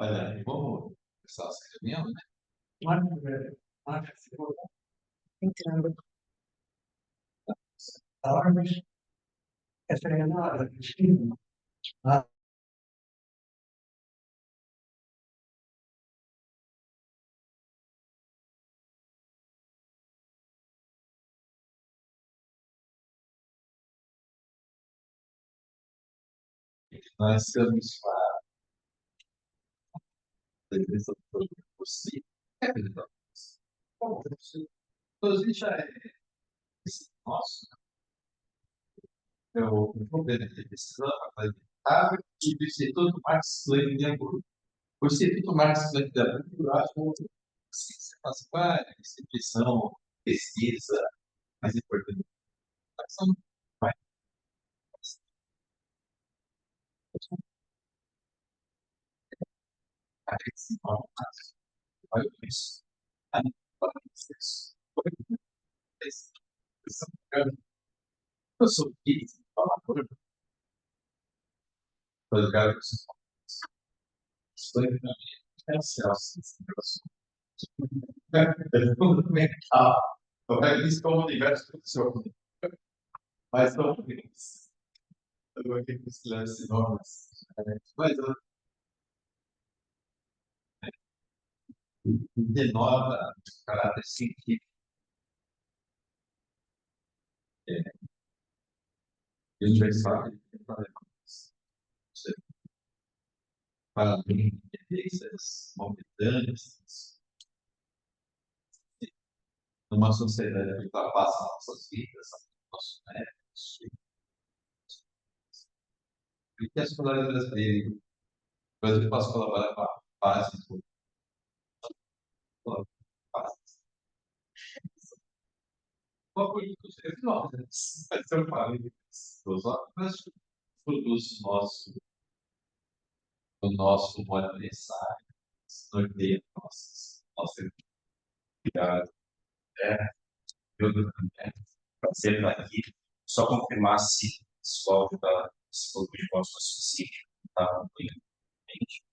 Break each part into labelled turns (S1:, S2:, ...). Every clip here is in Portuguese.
S1: Olha, vamos começar essa reunião, né?
S2: Marca,
S3: Entrando.
S2: armas, essa é a nada, esquina.
S1: Nós estamos com a defesa do produto possível. Bom, inclusive já é nosso. Eu vou ver a pesquisa para o Instituto Max Planck de Hamburgo. O Instituto Max Planck de Hamburgo, eu acho que você faz a instituição, pesquisa mais importante. São mais olha isso. Eu sou físico, falador, obrigado por isso. Explica para mim. É Celso. Fundamental. Vai isso como o universo funciona. Mas não isso. Eu vou aqui com esse lance enormes. Mas eu renova o caráter científico. A gente vai falar para além de tendências momentâneas, numa sociedade que ultrapassa nossas vidas, nossos métodos, e que a sociedade brasileira, o Brasil possa colaborar com a base do uma política nós, vai ser um parênteses dos mas produz o nosso modo de pensar, norteia nossa atividade. Eu também,
S4: Sendo aqui, só confirmar se esse código da psicologia de voz específico está completamente,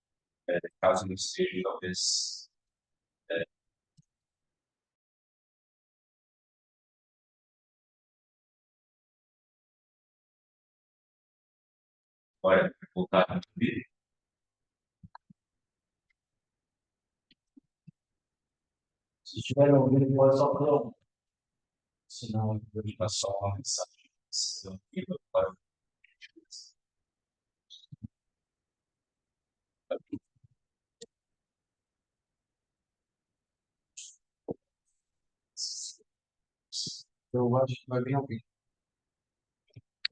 S4: caso não esteja, talvez. Olha, voltar a ver.
S2: Se estiver ouvindo, pode só falar.
S4: Senão, eu vou ligar só uma mensagem. Se eu não para.
S2: Eu acho que vai vir alguém.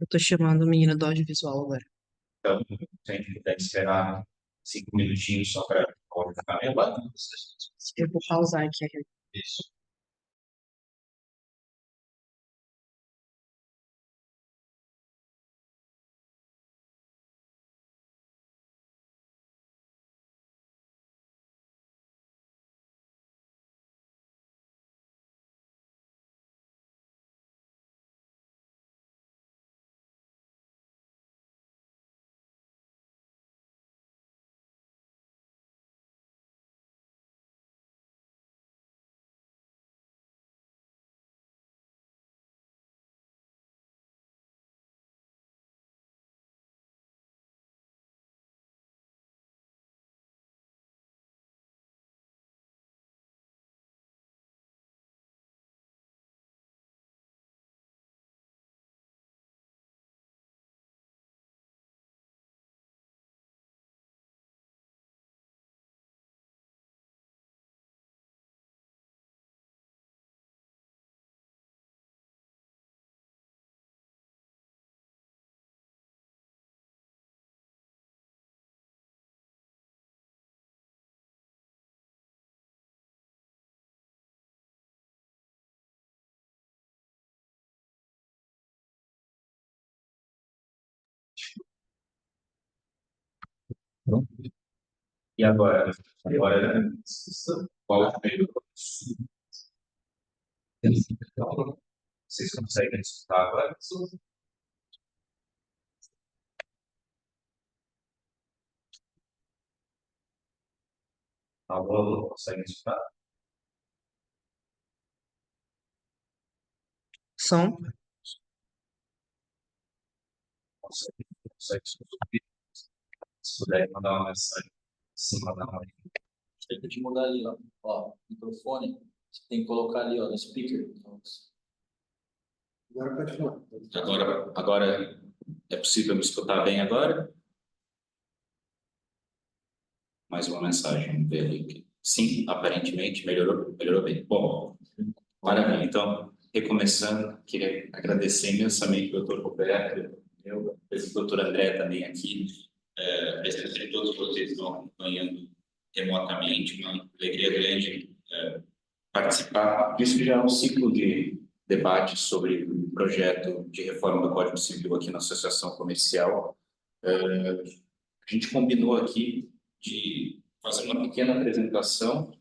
S3: Eu tô chamando o menino do audiovisual agora.
S4: Então, se a gente puder esperar 5 minutinhos só para colocar a minha
S3: Eu vou pausar aqui a reunião.
S4: Isso. E agora qual é o meio? Vocês conseguem escutar agora? Alô, alô, consegue me escutar?
S3: Som.
S4: Consegue escutar? Se puder mandar uma mensagem, sim, mandar uma.
S5: Tem que te mudar ali, ó. Ó, microfone. Você tem que colocar ali, ó, no speaker.
S2: Agora pode falar.
S5: Agora é possível me escutar bem agora? Mais uma mensagem, vamos ver ali. Sim, aparentemente melhorou bem. Bom, maravilha. Então, recomeçando, queria agradecer imensamente ao Dr. Roberto, eu, o Dr. André também aqui, a presença de todos vocês que estão acompanhando remotamente, uma alegria grande participar. Isso já é um ciclo de debate sobre o projeto de reforma do Código Civil aqui na Associação Comercial. A gente combinou aqui de fazer uma pequena apresentação,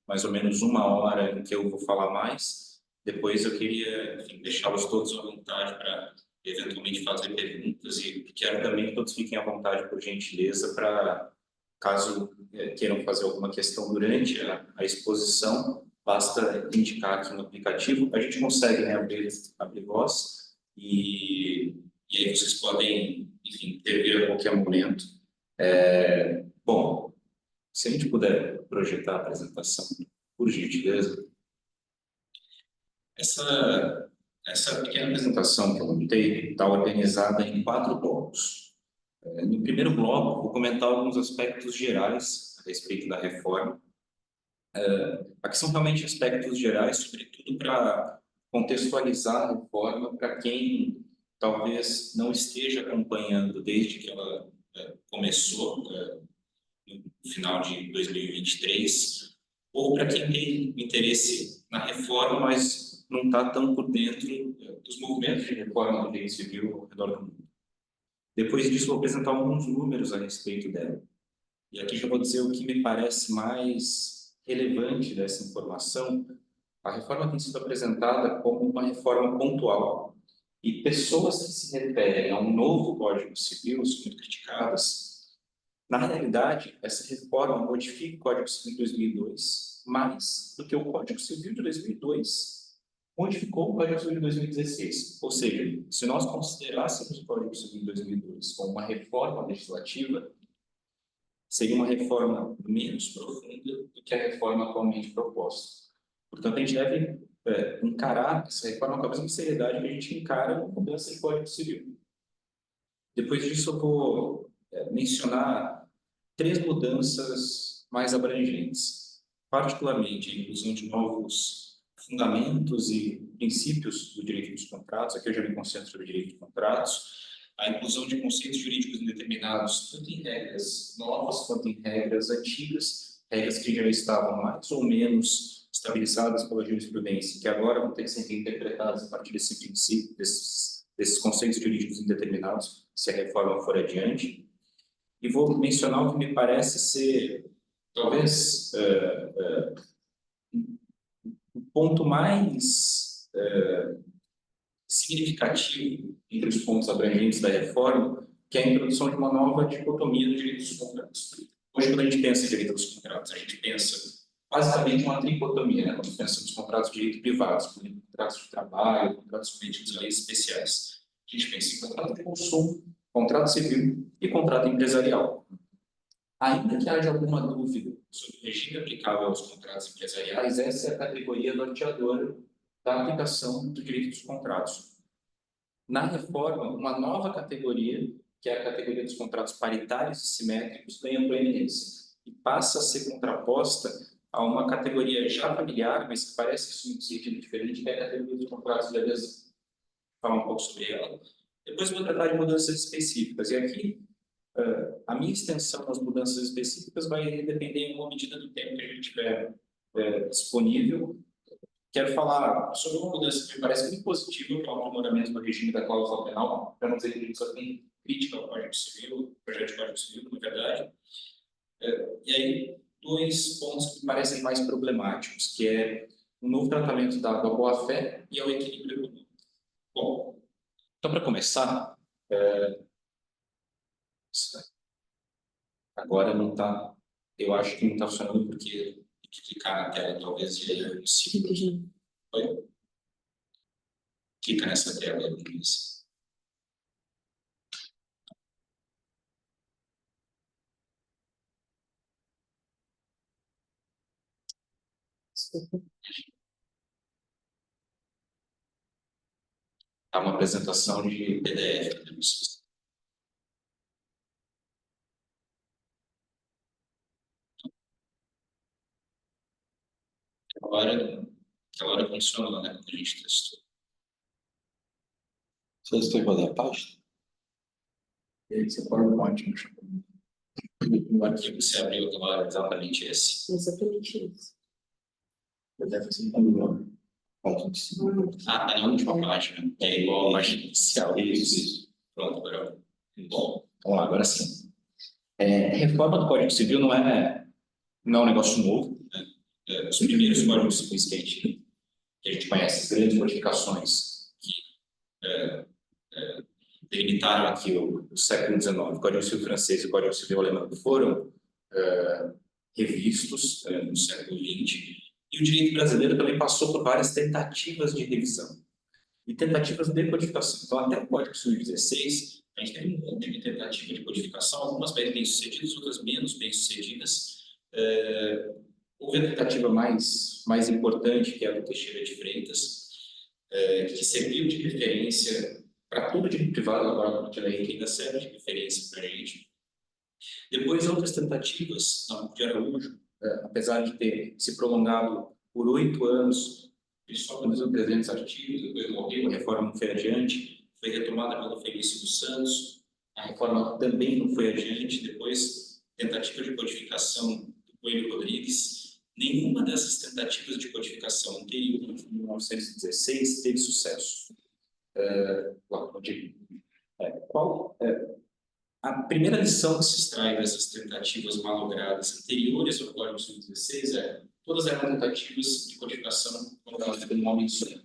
S5: mais ou menos 1 hora em que eu vou falar mais. Depois eu queria, enfim, deixá-los todos à vontade para eventualmente fazer perguntas e quero também que todos fiquem à vontade, por gentileza, para caso queiram fazer alguma questão durante a exposição, basta indicar aqui no aplicativo. A gente consegue, né, abrir voz e aí vocês podem, enfim, intervir a qualquer momento. Bom, se a gente puder projetar a apresentação, por gentileza. Essa pequena apresentação que eu montei está organizada em 4 blocos. No primeiro bloco, vou comentar alguns aspectos gerais a respeito da reforma. Aqui são realmente aspectos gerais, sobretudo para contextualizar a reforma para quem talvez não esteja acompanhando desde que ela começou, no final de 2023, ou para quem tem interesse na reforma, mas não está tão por dentro dos movimentos de reforma do direito civil ao redor do mundo. Depois disso, vou apresentar alguns números a respeito dela. E aqui já vou dizer o que me parece mais relevante dessa informação. A reforma tem sido apresentada como uma reforma pontual. E pessoas que se referem a um novo Código Civil são muito criticadas. Na realidade, essa reforma modifica o Código Civil de 2002 mais do que o Código Civil de 2002 modificou o Código Civil de 2016. Ou seja, se nós considerássemos o Código Civil de 2002 como uma reforma legislativa, seria uma reforma menos profunda do que a reforma atualmente proposta. Portanto, a gente deve encarar essa reforma com a mesma seriedade que a gente encara uma mudança de Código Civil. Depois disso, eu vou mencionar 3 mudanças mais abrangentes, particularmente a inclusão de novos fundamentos e princípios do direito dos contratos. Aqui eu já me concentro sobre o direito de contratos, a inclusão de conceitos jurídicos indeterminados, tanto em regras novas quanto em regras antigas, regras que já estavam mais ou menos estabilizadas pela jurisprudência, que agora vão ter que ser interpretadas a partir desse princípio, desses conceitos jurídicos indeterminados, se a reforma for adiante. E vou mencionar o que me parece ser, talvez, o ponto mais significativo entre os pontos abrangentes da reforma, que é a introdução de uma nova dicotomia do direito dos contratos. Hoje, quando a gente pensa em direito dos contratos, a gente pensa basicamente uma tricotomia, né? Quando pensamos em contratos de direito privados, como contratos de trabalho, contratos políticos e leis especiais. A gente pensa em contrato de consumo, contrato civil e contrato empresarial. Ainda que haja alguma dúvida sobre o regime aplicável aos contratos empresariais, essa é a categoria norteadora da aplicação do direito dos contratos. Na reforma, uma nova categoria, que é a categoria dos contratos paritários e simétricos, ganha proeminência e passa a ser contraposta a uma categoria já familiar, mas que parece assumir um sentido diferente, que é a categoria dos contratos de adesão. Vou falar um pouco sobre ela. Depois vou tratar de mudanças específicas. E aqui, a minha extensão nas mudanças específicas vai depender em uma medida do tempo que a gente tiver disponível. Quero falar sobre uma mudança que me parece muito positiva, que é o aprimoramento do regime da cláusula penal, para não dizer que a gente só tem crítica ao Código Civil, projeto de Código Civil, na verdade. E aí, 2 pontos que me parecem mais problemáticos, que é o novo tratamento dado à boa-fé e ao equilíbrio econômico. Bom, então, para começar, agora não está Eu acho que não está funcionando porque tem que clicar na tela, talvez, e aí eu consigo. Oi? Clica nessa tela aí, Luiz. Tá uma apresentação de PDF, né? Aquela hora funcionou, né? Quando a gente testou.
S1: Você escreveu da página?
S5: Esse é o PowerPoint, o arquivo que você abriu agora é exatamente esse.
S3: Exatamente isso.
S5: Deve ser tá na última página. É igual a página inicial. Isso. Pronto, agora. Bom, vamos lá, agora sim. Reforma do Código Civil não é um negócio novo, né? Os primeiros códigos civis que a gente conhece, as grandes modificações que delimitaram aqui o século XIX, o Código Civil francês e o Código Civil alemão foram revistos no século XX, e o direito brasileiro também passou por várias tentativas de revisão e tentativas de codificação. Então, até o Código Civil 16, a gente teve um monte de tentativa de codificação, algumas bem-sucedidas, outras menos bem-sucedidas. Houve a tentativa mais importante, que é a do Teixeira de Freitas, que serviu de referência para todo direito privado, agora a lei que ainda serve de referência para a gente. Depois, outras tentativas, de Araújo, apesar de ter se prolongado por 8 anos, ele só produziu 300 artigos, depois morreu, a reforma não foi adiante, foi retomada pelo Felício dos Santos, a reforma também não foi adiante, depois tentativa de codificação do Coelho Rodrigues. Nenhuma dessas tentativas de codificação anterior, em 1916, teve sucesso. A primeira lição que se extrai dessas tentativas malogradas anteriores ao Código Civil 16 todas eram tentativas de codificação com um nome certo.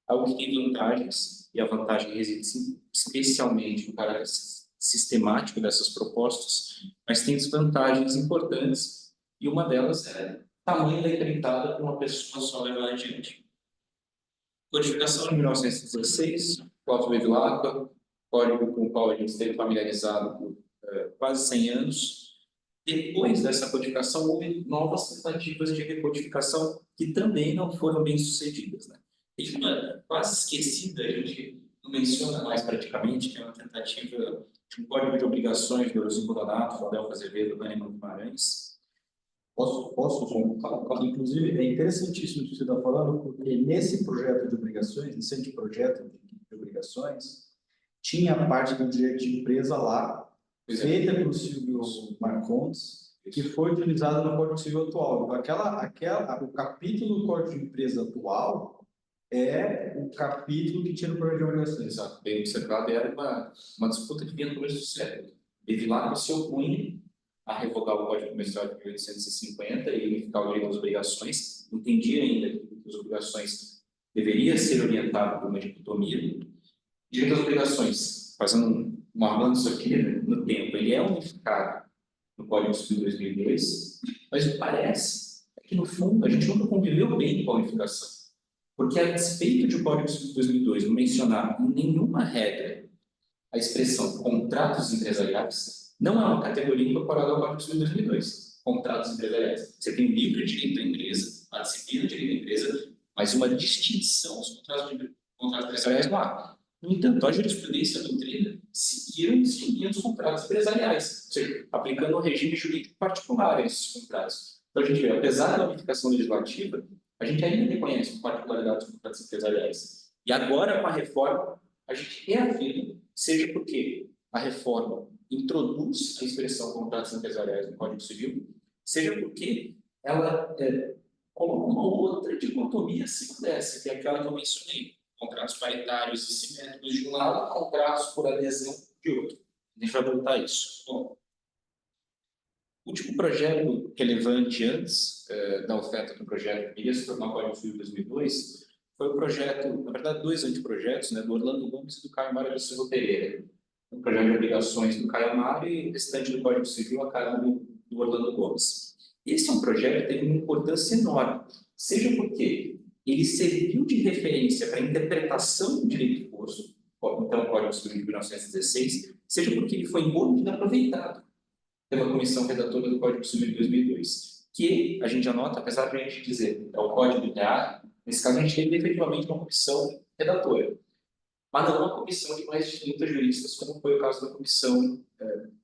S5: Algo que tem vantagens, e a vantagem reside especialmente no caráter sistemático dessas propostas, mas tem desvantagens importantes, e uma delas é o tamanho da empreitada que uma pessoa só levar adiante. Codificação de 1916, Cláudio Bevilacqua, código com o qual a gente esteve familiarizado por quase 100 anos. Depois dessa codificação, houve novas tentativas de recodificação que também não foram bem sucedidas, né? Tem uma quase esquecida, a gente não menciona mais praticamente, que é uma tentativa de um código de obrigações de Orozimbo Donato, Fladelfo Azevedo, Hahnemann Guimarães.
S2: Posso, João? Inclusive, é interessantíssimo o que você está falando, porque nesse projeto de obrigações, nesse anteprojeto de obrigações, tinha a parte do direito de empresa lá, feita pelo Silvio Marcondes, que foi utilizada no Código Civil atual. Então, o capítulo do Código de Empresa atual é o capítulo que tinha no projeto de obrigações.
S5: Exato, bem observado, era uma disputa que vinha no começo do século. Bevilacqua se opunha a revogar o Código Comercial de 1850 e unificar o direito das obrigações, entendia ainda que as obrigações deveria ser orientado por uma dicotomia. Direito das obrigações, fazendo um avanço aqui no tempo, ele é unificado no Código Civil de 2002, mas o que parece é que, no fundo, a gente nunca conviveu bem com a unificação, porque a despeito de o Código Civil de 2002 não mencionar em nenhuma regra a expressão contratos empresariais, não é uma categoria incorporada ao Código Civil de 2002, contratos empresariais. Você tem o livre direito da empresa, a disciplina de direito da empresa, mas uma distinção dos contratos empresariais não há. No entanto, a jurisprudência e a doutrina seguiram distinguindo os contratos empresariais, ou seja, aplicando o regime jurídico particular a esses contratos. Então, a gente vê, apesar da unificação legislativa, a gente ainda reconhece as particularidades dos contratos empresariais. E agora, com a reforma, a gente reafirma, seja porque a reforma introduz a expressão contratos empresariais no Código Civil, seja porque ela coloca uma outra dicotomia acima dessa, que é aquela que eu mencionei. Contratos paritários e simétricos de um lado, contratos por adesão de outro. A gente vai voltar a isso. Bom, o último projeto relevante antes da oferta do projeto que iria se tornar o Código Civil de 2002 foi o projeto, na verdade, 2 anteprojetos, né, do Orlando Gomes e do Caio Mário Silva Pereira. Um projeto de obrigações do Caio Mário e restante do Código Civil a cargo do do Orlando Gomes. Esse é um projeto que tem uma importância enorme, seja porque ele serviu de referência para a interpretação do direito posto, então o Código Civil de 1916, seja porque ele foi muito aproveitado pela comissão redatora do Código Civil de 2002, que a gente anota, apesar de a gente dizer é o Código Linear, nesse caso a gente teve efetivamente uma comissão redatora, mas não uma comissão de mais de 30 juristas, como foi o caso da comissão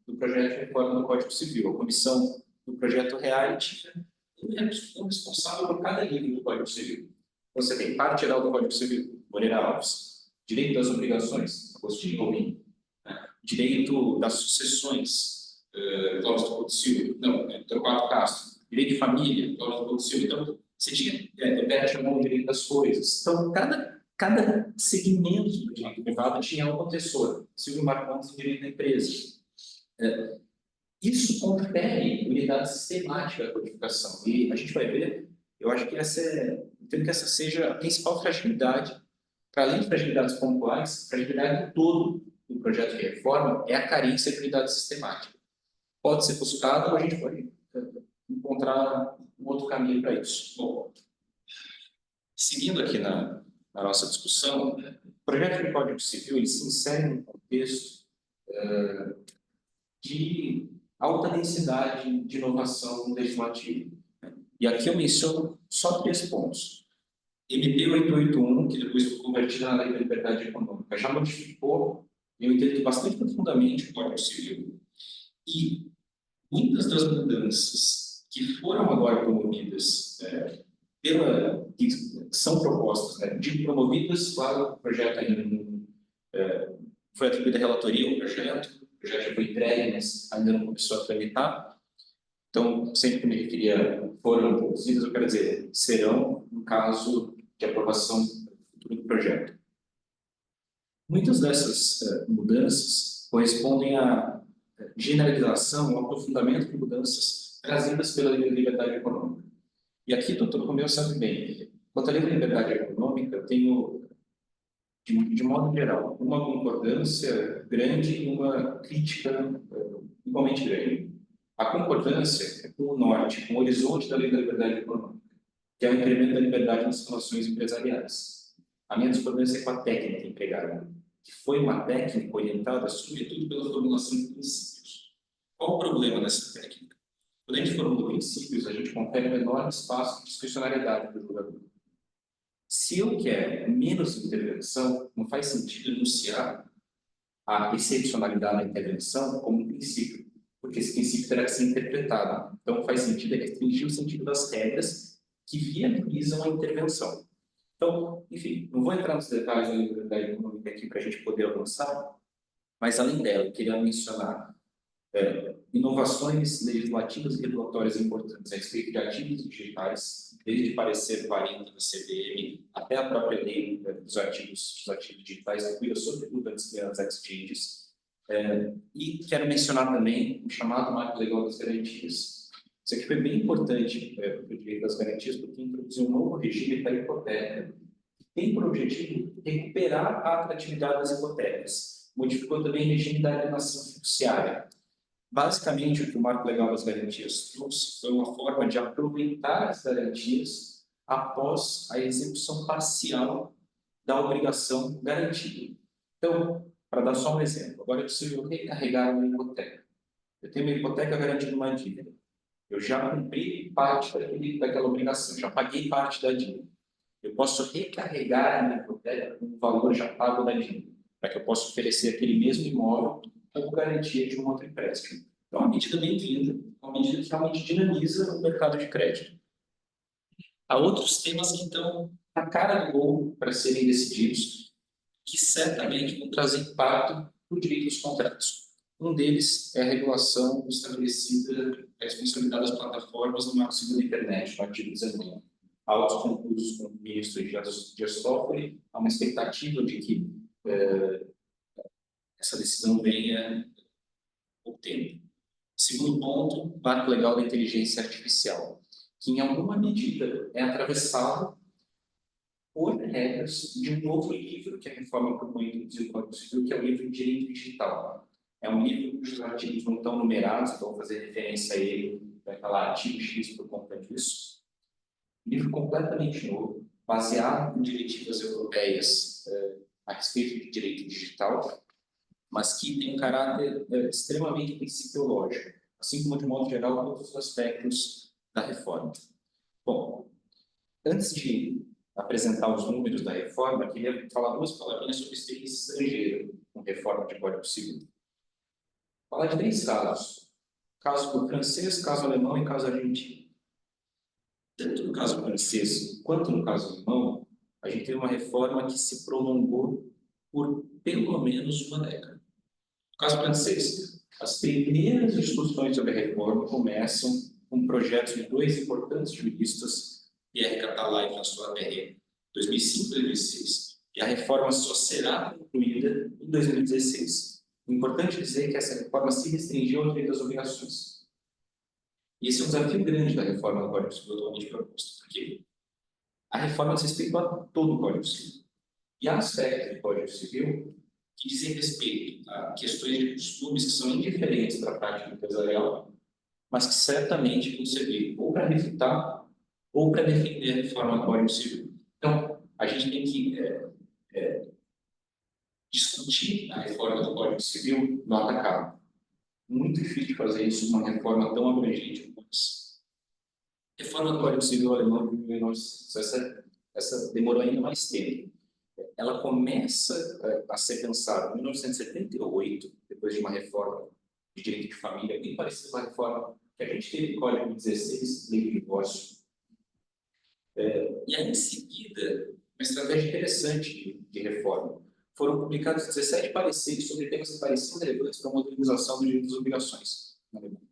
S5: do projeto de reforma do Código Civil. A comissão do projeto Reality é um responsável por cada livro do Código Civil. Você tem parte geral do Código Civil, Moreira Alves, direito das obrigações, Agostinho Alvim, direito das sucessões, Cláudio Couto Silva, Torquato Castro, direito de família, Cláudio Couto Silva. Então, você tinha, Pérez chamou o direito das coisas. Então, cada segmento do direito privado tinha um professor, Silvio Marcondes, o direito da empresa. Isso confere unidade sistemática à codificação. E a gente vai ver, eu acho que entendo que essa seja a principal fragilidade, para além de fragilidades pontuais, fragilidade do todo do projeto de reforma é a carência de unidade sistemática. Pode ser buscado ou a gente pode encontrar um outro caminho para isso. Bom, seguindo aqui na nossa discussão, o projeto de Código Civil ele se insere num contexto de alta densidade de inovação legislativa. E aqui eu menciono só 3 pontos. MP 881, que depois foi convertida na Lei da Liberdade Econômica, já modificou, eu entendo bastante profundamente o Código Civil. E muitas das mudanças que foram agora promovidas que são propostas, promovidas, claro, o projeto ainda não foi atribuída a relatoria ao projeto já foi entregue, mas ainda não começou a tramitar. Então, sempre que me referia foram produzidas, eu quero dizer, serão, no caso de aprovação futura do projeto. Muitas dessas mudanças correspondem à generalização, ao aprofundamento de mudanças trazidas pela Lei da Liberdade Econômica. E aqui o doutor Romeu sabe bem, quanto à Lei da Liberdade Econômica, eu tenho, de modo geral, uma concordância grande e uma crítica igualmente grande. A concordância é com o norte, com o horizonte da Lei da Liberdade Econômica, que é o incremento da liberdade nas relações empresariais. A minha discordância é com a técnica empregada, que foi uma técnica orientada, sobretudo, pela formulação de princípios. Qual o problema dessa técnica? Quando a gente formula princípios, a gente confere um enorme espaço de discricionariedade para o jogador. Se eu quero menos intervenção, não faz sentido enunciar a excepcionalidade da intervenção como um princípio, porque esse princípio terá que ser interpretado. Então, faz sentido restringir o sentido das regras que viabilizam a intervenção. Então, enfim, não vou entrar nos detalhes da liberdade econômica aqui para a gente poder avançar, mas, além dela, eu queria mencionar inovações legislativas e regulatórias importantes a respeito de ativos digitais, desde parecer 40 da CVM até a própria lei dos ativos digitais, que cuida sobretudo das exchanges. E quero mencionar também o chamado Marco Legal das Garantias. Isso aqui foi bem importante para o direito das garantias, porque introduziu um novo regime para a hipoteca, que tem por objetivo recuperar a atratividade das hipotecas. Modificou também o regime da alienação fiduciária. Basicamente, o que o Marco Legal das Garantias trouxe foi uma forma de aproveitar as garantias após a execução parcial da obrigação garantida. Então, para dar só um exemplo, agora eu preciso recarregar uma hipoteca. Eu tenho uma hipoteca garantindo uma dívida. Eu já cumpri parte daquela obrigação, já paguei parte da dívida. Eu posso recarregar a minha hipoteca com o valor já pago da dívida, para que eu possa oferecer aquele mesmo imóvel como garantia de um outro empréstimo. Então, uma medida bem-vinda, uma medida que realmente dinamiza o mercado de crédito. Há outros temas que estão na cara do gol para serem decididos, que certamente vão trazer impacto no direito dos contratos. Um deles é a regulação estabelecida da responsabilidade das plataformas no Marco Civil da Internet, no artigo 19. Há outros concursos com o ministro Dias Toffoli, há uma expectativa de que essa decisão venha pouco tempo. Segundo ponto, marco legal da inteligência artificial, que em alguma medida é atravessado por regras de um novo livro que a reforma propõe introduzir no Código Civil, que é o livro de Direito Digital. É um livro cujos artigos não estão numerados, então vou fazer referência a ele, vai falar artigo X por conta disso. Livro completamente novo, baseado em diretivas europeias a respeito de direito digital, mas que tem um caráter extremamente principiológico, assim como, de modo geral, todos os aspectos da reforma. Bom, antes de apresentar os números da reforma, queria falar duas palavrinhas sobre experiência estrangeira com reforma de Código Civil. Falar de 3 casos. Caso do francês, caso alemão e caso argentino. Tanto no caso francês quanto no caso alemão, a gente teve uma reforma que se prolongou por pelo menos uma década. No caso francês, as primeiras discussões sobre a reforma começam com projetos de 2 importantes juristas, Pierre Catalá e François Perret, 2005 e 2006. E a reforma só será concluída em 2016. É importante dizer que essa reforma se restringiu ao direito das obrigações. E esse é um desafio grande da reforma do Código Civil atualmente proposta, porque a reforma diz respeito a todo o Código Civil. E há aspectos do Código Civil que dizem respeito a questões de costumes que são indiferentes da prática empresarial, mas que certamente vão servir ou para refutar ou para defender a reforma do Código Civil. Então, a gente tem que discutir a reforma do Código Civil no atacado. Muito difícil de fazer isso com uma reforma tão abrangente como essa. A reforma do Código Civil alemão de 1900, essa demorou ainda mais tempo. Ela começa a ser pensada em 1978, depois de uma reforma de direito de família, bem parecida com a reforma que a gente teve no Código 16, Lei de Divórcio. E aí, em seguida, uma estratégia interessante de reforma. Foram publicados 17 pareceres sobre temas que pareciam relevantes para a modernização do direito das obrigações na Alemanha.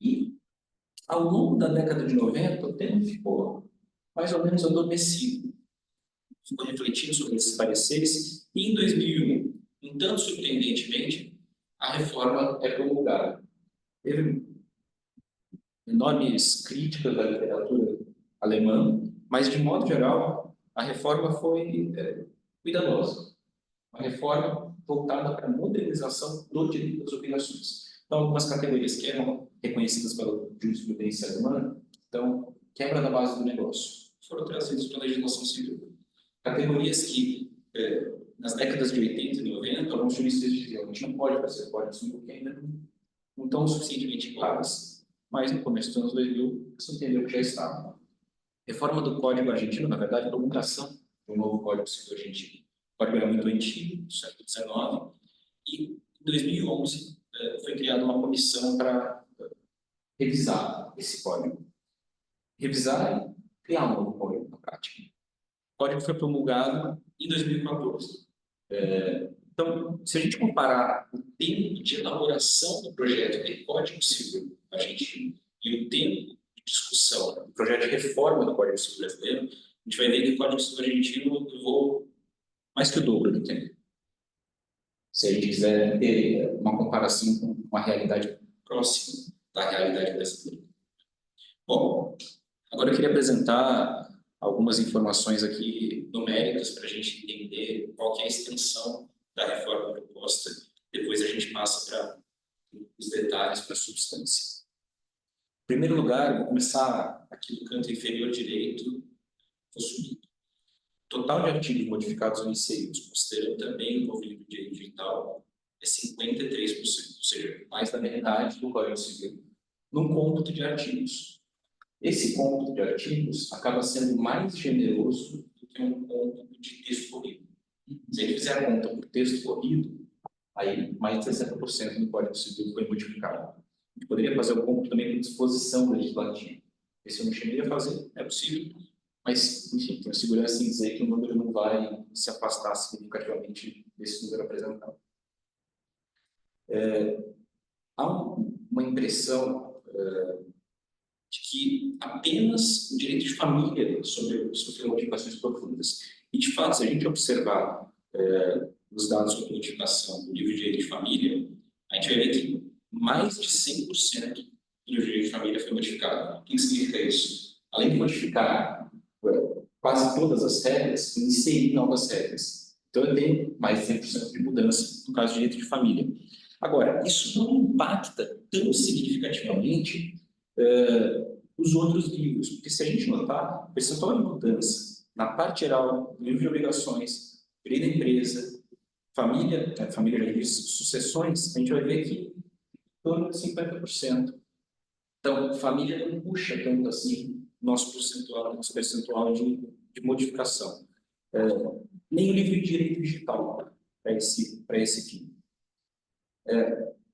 S5: E, ao longo da década de 90, o tema ficou mais ou menos adormecido. Ficou refletindo sobre esses pareceres, e em 2001, um tanto surpreendentemente, a reforma é promulgada. Teve enormes críticas da literatura alemã, mas, de modo geral, a reforma foi cuidadosa. Uma reforma voltada para a modernização do direito das obrigações. Então, algumas categorias que eram reconhecidas pela jurisprudência alemã, então, quebra da base do negócio, foram trazidas para a legislação civil. Categorias que, nas décadas de 80 e 90, alguns juristas diziam: a gente não pode fazer código civil porque ainda não estão suficientemente claras. Mas, no começo dos anos 2000, se entendeu que já estava. Reforma do Código Argentino, na verdade, promulgação do novo Código Civil Argentino. O código era muito antigo, do século XIX, e em 2011 foi criada uma comissão para revisar esse código. Revisar e criar um novo código na prática. O código foi promulgado em 2014. Então, se a gente comparar o tempo de elaboração do projeto de Código Civil argentino e o tempo de discussão do projeto de reforma do Código Civil brasileiro, a gente vai ver que o Código Civil argentino levou mais que o dobro do tempo. Se a gente quiser ter uma comparação com uma realidade próxima da realidade brasileira. Bom, agora eu queria apresentar algumas informações aqui numéricas para a gente entender qual que é a extensão da reforma proposta. Depois a gente passa para os detalhes, para a substância. Em primeiro lugar, vou começar aqui no canto inferior direito, vou subir. O total de artigos modificados ou inseridos, considerando também o envolvimento do direito digital, é 53%, ou seja, mais da metade do Código Civil, num cômputo de artigos. Esse cômputo de artigos acaba sendo mais generoso do que um cômputo de texto corrido. Se a gente fizer a conta por texto corrido, aí mais de 60% do Código Civil foi modificado. A gente poderia fazer o cômputo também por disposição legislativa. Esse eu não cheguei a fazer, é possível, mas, enfim, tenho segurança em dizer que o número não vai se afastar significativamente desse número apresentado. Há uma impressão de que apenas o direito de família sofreu modificações profundas. E, de fato, se a gente observar os dados sobre modificação do livro de direito de família, a gente vai ver que mais de 100% do livro de direito de família foi modificado. O que significa isso? Além de modificar quase todas as regras, inserir novas regras. Então, eu tenho mais de 100% de mudança no caso de direito de família. Agora, isso não impacta tão significativamente os outros livros, porque se a gente notar, o percentual de mudança na parte geral do livro de obrigações, da empresa, família de sucessões, a gente vai ver que em torno de 50%. Então, família não puxa tanto assim nosso percentual de modificação. Nem o livro de direito digital para esse fim.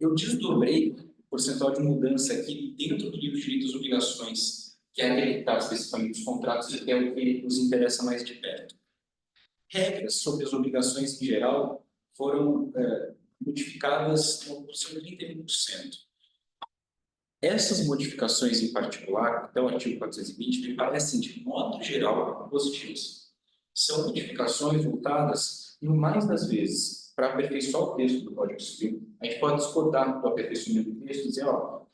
S5: Eu desdobrei o percentual de mudança aqui dentro do livro de direitos e obrigações, que é aquele que trata especificamente dos contratos e que é o que nos interessa mais de perto. Regras sobre as obrigações em geral foram modificadas em proporção de 31%. Essas modificações em particular, até o artigo 420, me parecem, de modo geral, positivas. São modificações voltadas, no mais das vezes, para aperfeiçoar o texto do Código Civil. A gente pode discordar do aperfeiçoamento do texto e dizer, o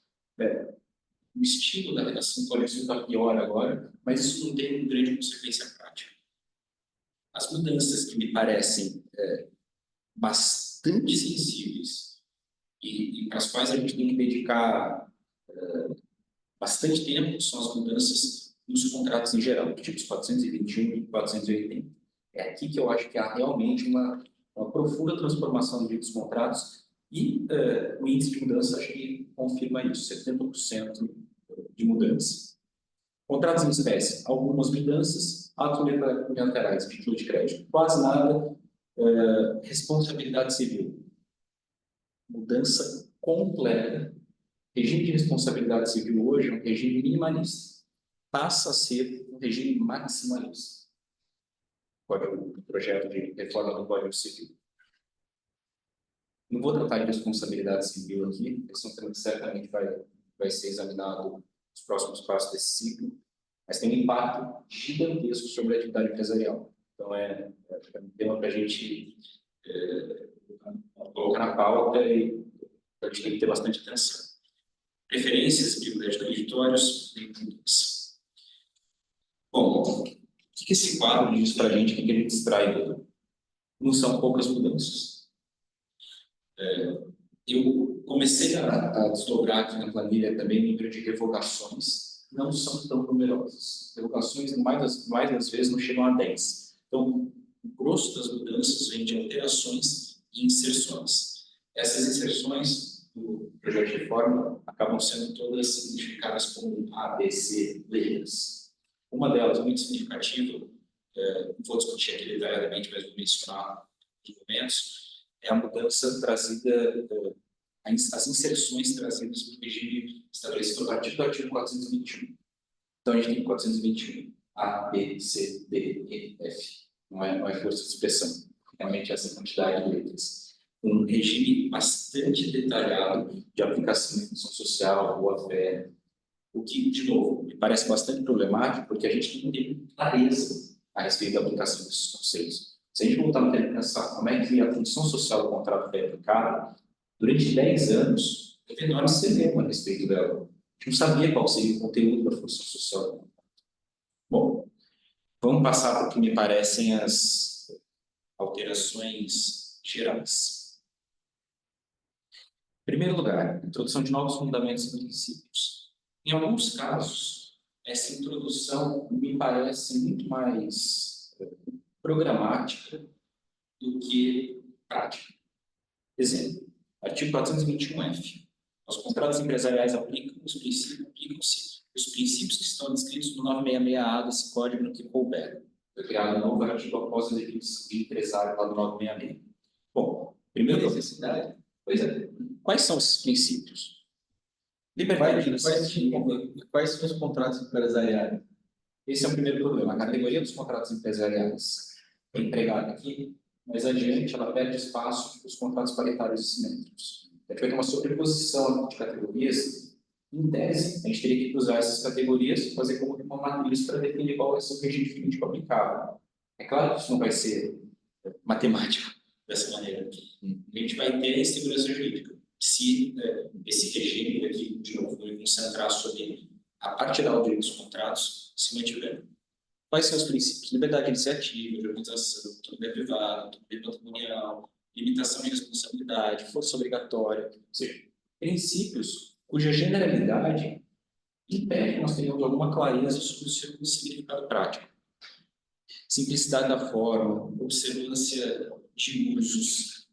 S5: estilo da redação do Código Civil está pior agora, mas isso não tem grande consequência prática. As mudanças que me parecem bastante sensíveis e para as quais a gente tem que dedicar bastante tempo são as mudanças nos contratos em geral, artigos 421 e 480. É aqui que eu acho que há realmente uma profunda transformação dos contratos e o índice de mudança acho que confirma isso, 70% de mudança. Contratos em espécie, algumas mudanças, atos unilaterais, título de crédito, quase nada, responsabilidade civil, mudança completa. Regime de responsabilidade civil hoje é um regime minimalista, passa a ser um regime maximalista. O projeto de reforma do Código Civil. Não vou tratar de responsabilidade civil aqui, esse é um tema que certamente vai ser examinado nos próximos passos desse ciclo, mas tem um impacto gigantesco sobre a atividade empresarial. Então, é um tema para a gente colocar na pauta e a gente tem que ter bastante atenção. Preferências, privilégios obrigatórios e mudança. Bom, o que esse quadro diz para a gente, o que a gente extrai dele? Não são poucas mudanças. Eu comecei a desdobrar aqui na planilha também o número de revogações, não são tão numerosas. Revogações, mais das vezes, não chegam a 10. Então, o grosso das mudanças vem de alterações e inserções. Essas inserções do projeto de reforma acabam sendo todas identificadas como A, B, C, letras. Uma delas, muito significativa, não vou discutir aqui detalhadamente, mas vou mencionar os momentos, é a mudança trazida, as inserções trazidas no regime estabelecido a partir do artigo 421. Então, a gente tem 421, A, B, C, D, E, F. Não é força de expressão, realmente essa quantidade de letras. Um regime bastante detalhado de aplicação de função social, boa-fé, o que, de novo, me parece bastante problemático, porque a gente não tem clareza a respeito da aplicação desses conceitos. Se a gente voltar no tempo e pensar como é que a função social do contrato foi aplicada, durante 10 anos, teve enorme cinema a respeito dela. A gente não sabia qual seria o conteúdo da função social do contrato. Bom, vamos passar para o que me parecem as alterações gerais. Em primeiro lugar, introdução de novos fundamentos e princípios. Em alguns casos, essa introdução me parece muito mais programática do que prática. Exemplo, artigo 421-F. Os contratos empresariais aplicam-se os princípios que estão descritos no 966A desse código no que couber. Foi criado um novo artigo após a definição de empresário lá do 966. Bom, primeira necessidade. Pois é. Quais são esses princípios? Liberdade financeira.
S2: Quais são os contratos empresariais?
S5: Esse é o primeiro problema. A categoria dos contratos empresariais é empregada aqui, mas adiante ela perde espaço para os contratos paritários e simétricos. A gente vai ter uma sobreposição de categorias. Em tese, a gente teria que cruzar essas categorias e fazer como uma matriz para definir qual vai ser o regime jurídico aplicável. É claro que isso não vai ser matemático dessa maneira. A gente vai ter a insegurança jurídica. Se esse regime aqui, de novo, vai concentrar sobre a parte da auditoria dos contratos, se mantiver. Quais são os princípios? Liberdade de iniciativa, de organização, autonomia privada, autonomia patrimonial, limitação de responsabilidade, força obrigatória, ou seja, princípios cuja generalidade impede que nós tenhamos alguma clareza sobre o seu significado prático. Simplicidade da forma, observância de usos.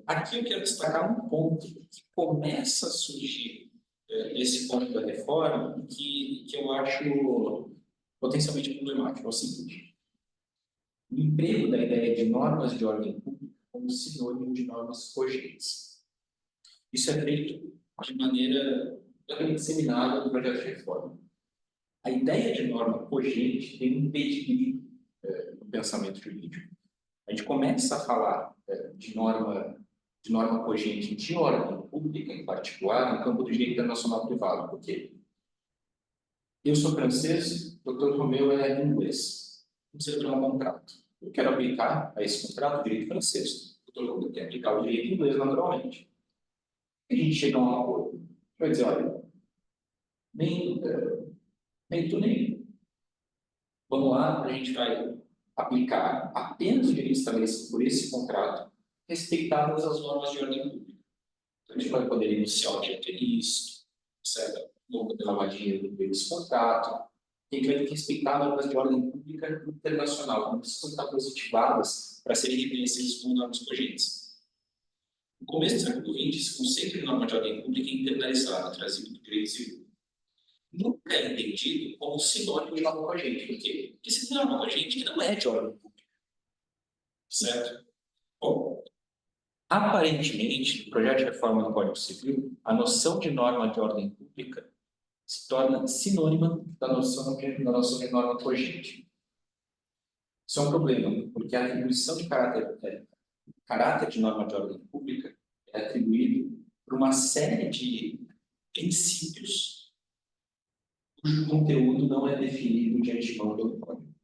S5: Aqui eu quero destacar um ponto que começa a surgir nesse ponto da reforma que eu acho potencialmente problemático. É o seguinte: o emprego da ideia de normas de ordem pública como sinônimo de normas cogentes. Isso é feito de maneira disseminada no projeto de reforma. A ideia de norma cogente tem um pedigree no pensamento jurídico. A gente começa a falar de norma cogente de ordem pública, em particular, no campo do direito internacional privado. Por quê? Eu sou francês, o Dr. Romeu é inglês. Vamos celebrar um contrato. Eu quero aplicar a esse contrato o direito francês. O Dr. Romeu quer aplicar o direito inglês, naturalmente. E a gente chega a um acordo. Vai dizer, olha, nem tu nem eu. Vamos lá, a gente vai aplicar apenas o direito estabelecido por esse contrato, respeitadas as normas de ordem pública. Então, a gente vai poder iniciar o direito ilícito, etc. Vamos poder lavar dinheiro desse contrato. A gente vai ter que respeitar normas de ordem pública internacional, que precisam estar positivadas para serem reconhecidas como normas cogentes. No começo do século XX, esse conceito de norma de ordem pública é internalizado, trazido do direito civil. Nunca é entendido como sinônimo de norma cogente. Por quê? Porque se tem norma cogente que não é de ordem pública. Certo? Bom, aparentemente, no projeto de reforma do Código Civil, a noção de norma de ordem pública se torna sinônima da noção de norma cogente. Isso é um problema, porque a atribuição de caráter de norma de ordem pública é atribuído por uma série de princípios cujo conteúdo não é definido de antemão pelo código.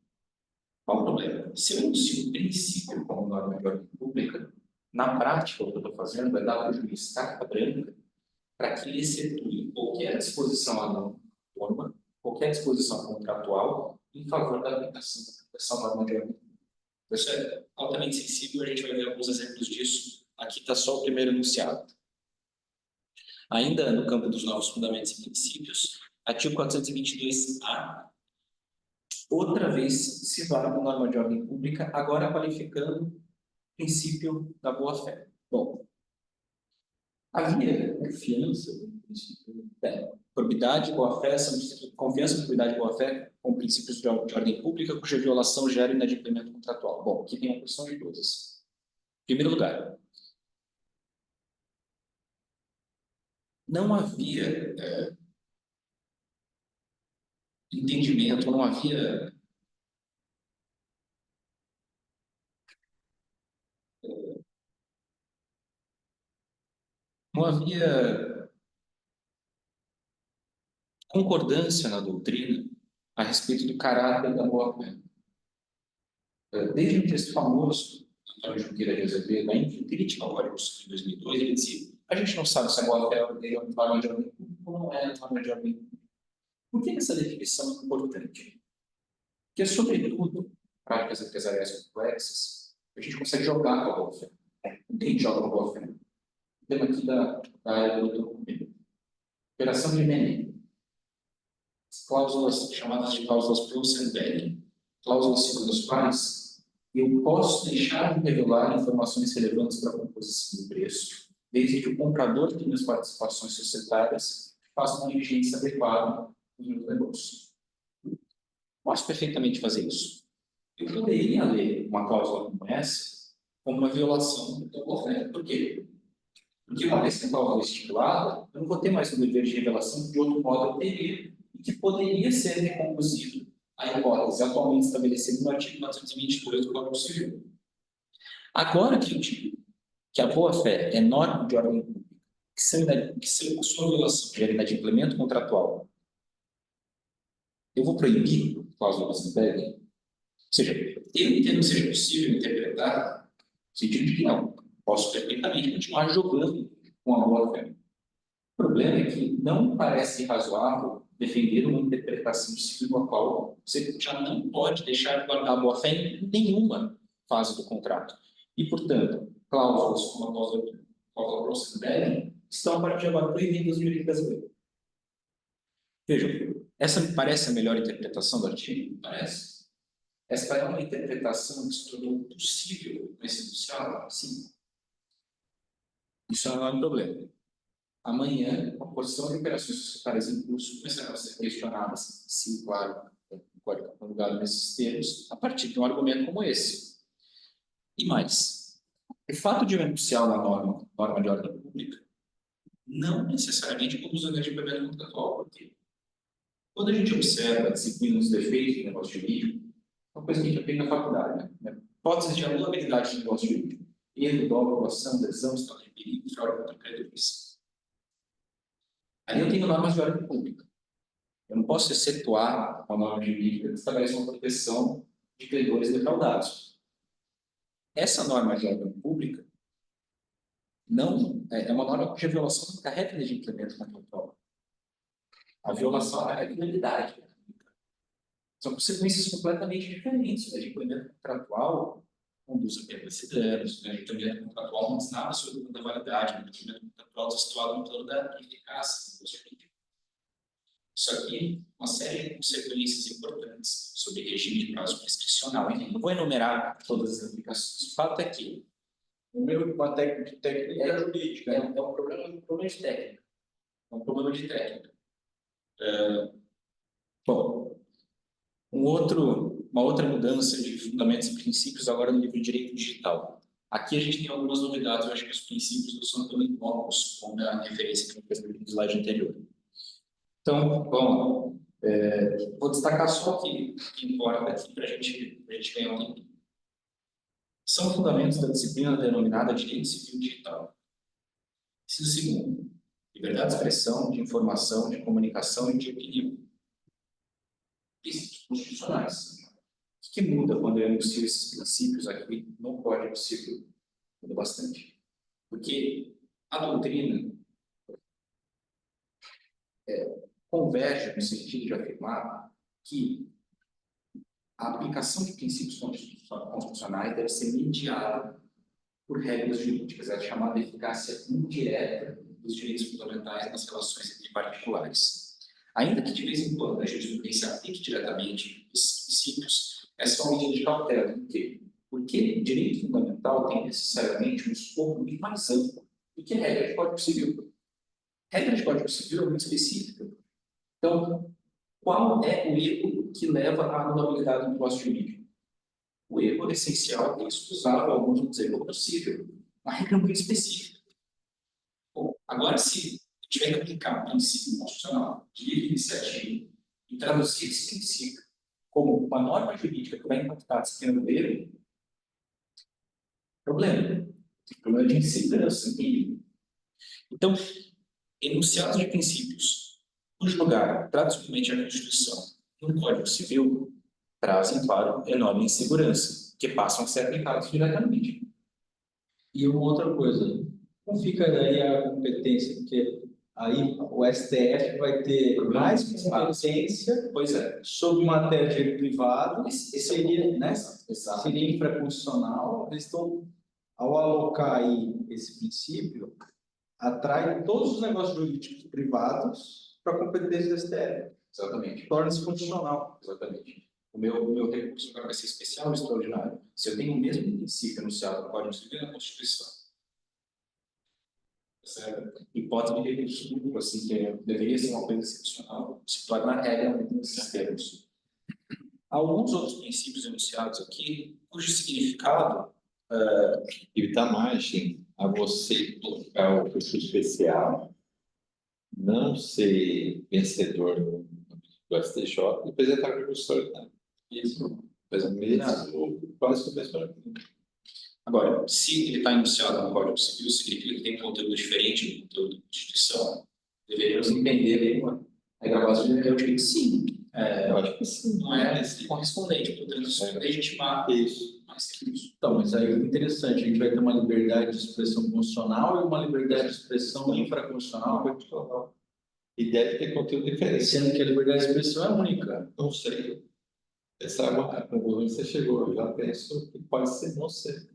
S5: Qual o problema? Se eu anuncio um princípio como norma de ordem pública, na prática, o que eu estou fazendo é dar para o juiz carta branca para que ele exceptue qualquer disposição à norma, qualquer disposição contratual em favor da aplicação dessa norma de ordem pública. Isso é altamente sensível, a gente vai ver alguns exemplos disso. Aqui está só o primeiro enunciado. Ainda no campo dos novos fundamentos e princípios, artigo 422-A, outra vez se vale da norma de ordem pública, agora qualificando o princípio da boa-fé. Bom, havia confiança, probidade e boa-fé, confiança, probidade e boa-fé com princípios de ordem pública, cuja violação gera inadimplemento contratual. Bom, aqui tem a porção de todas. Em primeiro lugar, não havia entendimento, não havia concordância na doutrina a respeito do caráter da boa-fé. Desde um texto famoso, Antônio Junqueira de Azevedo, ainda em crítica ao Código Civil de 2002, ele dizia: a gente não sabe se a boa-fé é uma norma de ordem pública ou não é norma de ordem pública. Por que essa definição é importante? Porque, sobretudo, práticas empresariais complexas, a gente consegue jogar com a boa-fé. Não tem que jogar com a boa-fé. O tema aqui da área do documento. Operação de Menem. Cláusulas chamadas de cláusulas Prosenberg. Cláusulas segundo as quais eu posso deixar de revelar informações relevantes para a composição do preço, desde que o comprador tenha as participações societárias faça uma diligência adequada nos meus negócios. Posso perfeitamente fazer isso. Eu poderia ler uma cláusula como essa como uma violação da boa-fé. Por quê? Porque uma vez que a cláusula é estipulada, eu não vou ter mais um dever de revelação que de outro modo eu teria e que poderia ser reconduzido à hipótese atualmente estabelecida no artigo 422 do Código Civil. Agora que eu digo que a boa-fé é norma de ordem pública, que sua violação gera inadimplemento contratual, eu vou proibir a cláusula Rosenberg? Ou seja, eu entendo que seja possível interpretar no sentido de que não, posso perfeitamente continuar jogando com a boa-fé. O problema é que não parece razoável defender uma interpretação civil a qual você já não pode deixar de guardar boa-fé em nenhuma fase do contrato. E, portanto, cláusulas como a cláusula procedente estão, a partir de agora, proibidas no direito brasileiro. Vejam, essa me parece a melhor interpretação do artigo? Parece. Essa é uma interpretação que se tornou possível nesse enunciado? Sim. Isso não é um problema. Amanhã, a porção de operações societárias em curso começarão a ser questionadas, sim, claro, no lugar nesses termos, a partir de um argumento como esse. E mais, o fato de eu enunciar uma norma de ordem pública, não necessariamente conduz a inadimplemento contratual, porque quando a gente observa a disciplina dos defeitos do negócio jurídico, uma coisa que a gente aprende na faculdade, né? Hipóteses de anulabilidade do negócio jurídico, erro, dolo, coação, lesão, estado de perigo, fraude contra credores. Ali eu tenho normas de ordem pública. Eu não posso excetuar uma norma jurídica que estabelece uma proteção de credores defraudados. Essa norma de ordem pública não é uma norma cuja violação não carrega de implemento contratual. A violação é a irregularidade. São consequências completamente diferentes. O implemento contratual conduz a perda de danos, o implemento contratual não diz nada sobre a validade, o implemento contratual está situado no plano da eficácia do negócio jurídico. Isso aqui, uma série de consequências importantes sobre regime de prazo prescricional. Enfim, não vou enumerar todas as implicações. O fato é que
S2: O meu uma técnica jurídica.
S5: é um problema de técnica. É um problema de técnica. Bom, uma outra mudança de fundamentos e princípios agora no livro de Direito Digital. Aqui a gente tem algumas novidades, eu acho que os princípios não são tão novos como a referência que eu fiz no slide anterior. Então, vamos lá. Vou destacar só o que importa aqui para a gente ganhar um tempinho. São fundamentos da disciplina denominada Direito Civil Digital. Inciso segundo, liberdade de expressão, de informação, de comunicação e de opinião. Princípios constitucionais. O que muda quando eu enuncio esses princípios aqui no Código Civil? Muda bastante. Porque a doutrina converge no sentido de afirmar que a aplicação de princípios constitucionais deve ser mediada por regras jurídicas, é a chamada eficácia indireta dos direitos fundamentais nas relações entre particulares. Ainda que de vez em quando a jurisprudência aplique diretamente esses princípios, essa é uma medida de cautela. Por quê? Porque direito fundamental tem necessariamente um escopo muito mais amplo do que regra de Código Civil. Regra de Código Civil é muito específica. Então, qual é o erro que leva à anulabilidade do negócio jurídico? O erro essencial é excusável, alguns vão dizer, ou possível. Uma regra muito específica. Bom, agora, se eu tiver que aplicar um princípio constitucional de livre iniciativa e traduzir esse princípio como uma norma jurídica que vai impactar a disciplina do erro, problema de insegurança. Então, enunciados de princípios cujo lugar, tradicionalmente, é a Constituição e o Código Civil, trazem, claro, enorme insegurança, que passam a ser aplicados diretamente.
S2: E uma outra coisa, não fica daí a competência, porque aí o STF vai ter mais competência sobre matéria de direito privado, seria, né, seria infraconstitucional. Eles estão, ao alocar aí esse princípio, atrai todos os negócios jurídicos privados para a competência do STF.
S5: Exatamente.
S2: Torna-se constitucional.
S5: Exatamente. O meu recurso agora vai ser especial ou extraordinário. Se eu tenho o mesmo princípio anunciado no Código Civil e na Constituição. Certo? Hipótese de recurso público, assim, que deveria ser uma coisa excepcional, se torna regra nesses termos. Alguns outros princípios enunciados aqui, cujo significado
S6: E dá margem a você colocar o recurso especial, não ser vencedor do STJ e apresentar o recurso extraordinário. Isso, faz o mesmo, quase o mesmo argumento.
S5: Agora, se ele está enunciado no Código Civil, significa que tem um conteúdo diferente do conteúdo da Constituição. Deveríamos entender bem uma regra básica. Eu digo que sim.
S6: Eu acho que sim.
S5: Não é correspondente, portanto, isso é legitimar
S6: Isso.
S5: mais que isso.
S2: Então, mas aí é interessante, a gente vai ter uma liberdade de expressão constitucional e uma liberdade de expressão infraconstitucional.
S6: E deve ter conteúdo diferente.
S2: Sendo que a liberdade de expressão é única.
S6: Não sei. Essa é uma conclusão que você chegou. Eu já penso que pode ser não ser.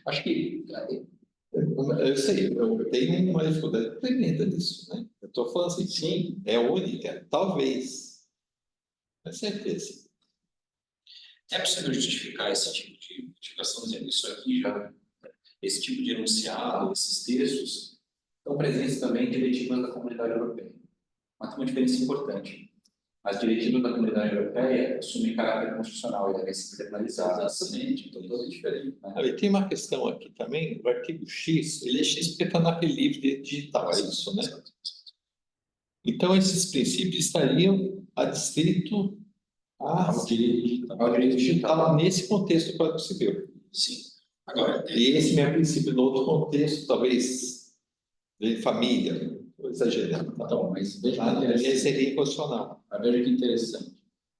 S5: Acho que
S6: Eu sei, eu tenho uma dificuldade tremenda nisso, né? Eu estou falando assim, sim, é única, talvez. Não é certeza.
S5: é possível justificar esse tipo de justificação, dizendo isso aqui já, esse tipo de enunciado, esses textos, estão presentes também em diretivas da Comunidade Europeia. Mas tem uma diferença importante. As diretivas da Comunidade Europeia assumem caráter constitucional e devem ser penalizadas.
S2: Exatamente, então totalmente diferente.
S5: Né?
S6: E tem uma questão aqui também, o artigo X, ele é X porque está naquele livro digital, é isso, né? Então, esses princípios estariam adstritos
S2: Ao direito
S5: Ao direito digital.
S6: nesse contexto do Código Civil.
S5: Sim. Agora,
S6: E esse mesmo princípio, no outro contexto, talvez de família, estou exagerando, tá?
S2: Então, mas veja que
S6: Aí
S2: interessante.
S6: seria inconstitucional.
S2: Mas veja que interessante.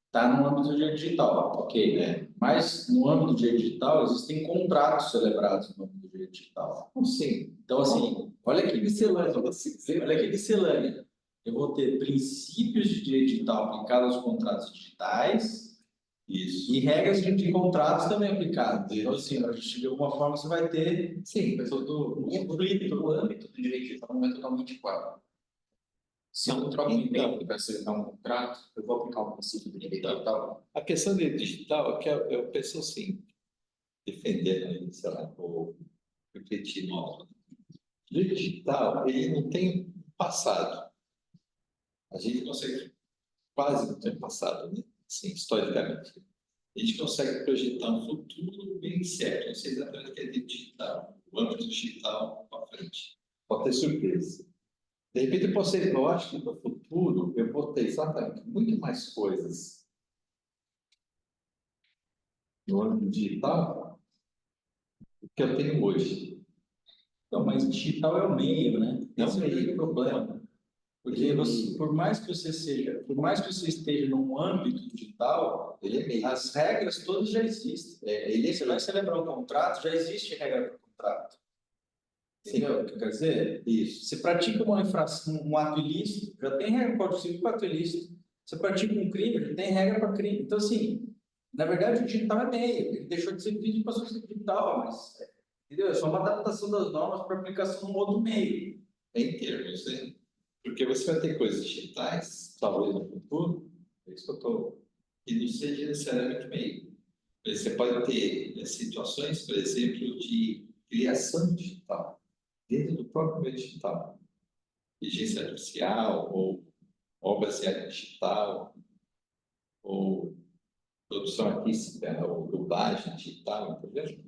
S2: Está no âmbito do direito digital, ok.
S6: É.
S2: Mas no âmbito do direito digital existem contratos celebrados no âmbito do direito digital.
S6: Sim,
S2: Então, assim, olha que miscelânea. Olha que miscelânea. Eu vou ter princípios de direito digital aplicados aos contratos digitais
S6: isso.
S2: e regras de contratos também aplicadas. Então, assim, de alguma forma você vai ter
S6: Sim,
S5: o âmbito do direito digital não é totalmente claro. Se eu troco um e-mail para assinar um contrato, eu vou aplicar o princípio do direito digital.
S6: a questão do digital é que eu penso assim, defendendo aí, sei lá, ou refletindo algo. O direito digital, ele não tem passado. A gente consegue quase não ter passado, né? Sim, historicamente. A gente consegue projetar um futuro bem certo, não sei exatamente o que é digital, o âmbito digital para frente. Pode ter surpresa. De repente, eu acho que no futuro eu vou ter exatamente muito mais coisas no âmbito digital do que eu tenho hoje.
S2: Então, mas digital é o meio, né?
S6: É o
S2: Esse é o
S6: meio.
S2: grande problema. Porque você, por mais que você esteja num âmbito digital,
S6: Ele é meio.
S2: as regras todas já existem. Você vai celebrar um contrato, já existe regra para o contrato. Entendeu o que eu quero dizer?
S6: Isso.
S2: Você pratica uma infração, um ato ilícito, já tem regra para o Código Civil para ato ilícito. Você pratica um crime, já tem regra para crime. Então, assim, na verdade, o digital é meio. Ele deixou de ser físico e passou a ser digital, mas, entendeu? É só uma adaptação das normas para aplicação no outro meio.
S6: Em termos, né? Porque você vai ter coisas digitais, talvez no futuro, é isso que eu estou, que não seja necessariamente meio. Você pode ter situações, por exemplo, de criação digital, dentro do próprio meio digital. Inteligência artificial, ou obras de arte digital, ou produção artística, ou dublagem digital, entendeu?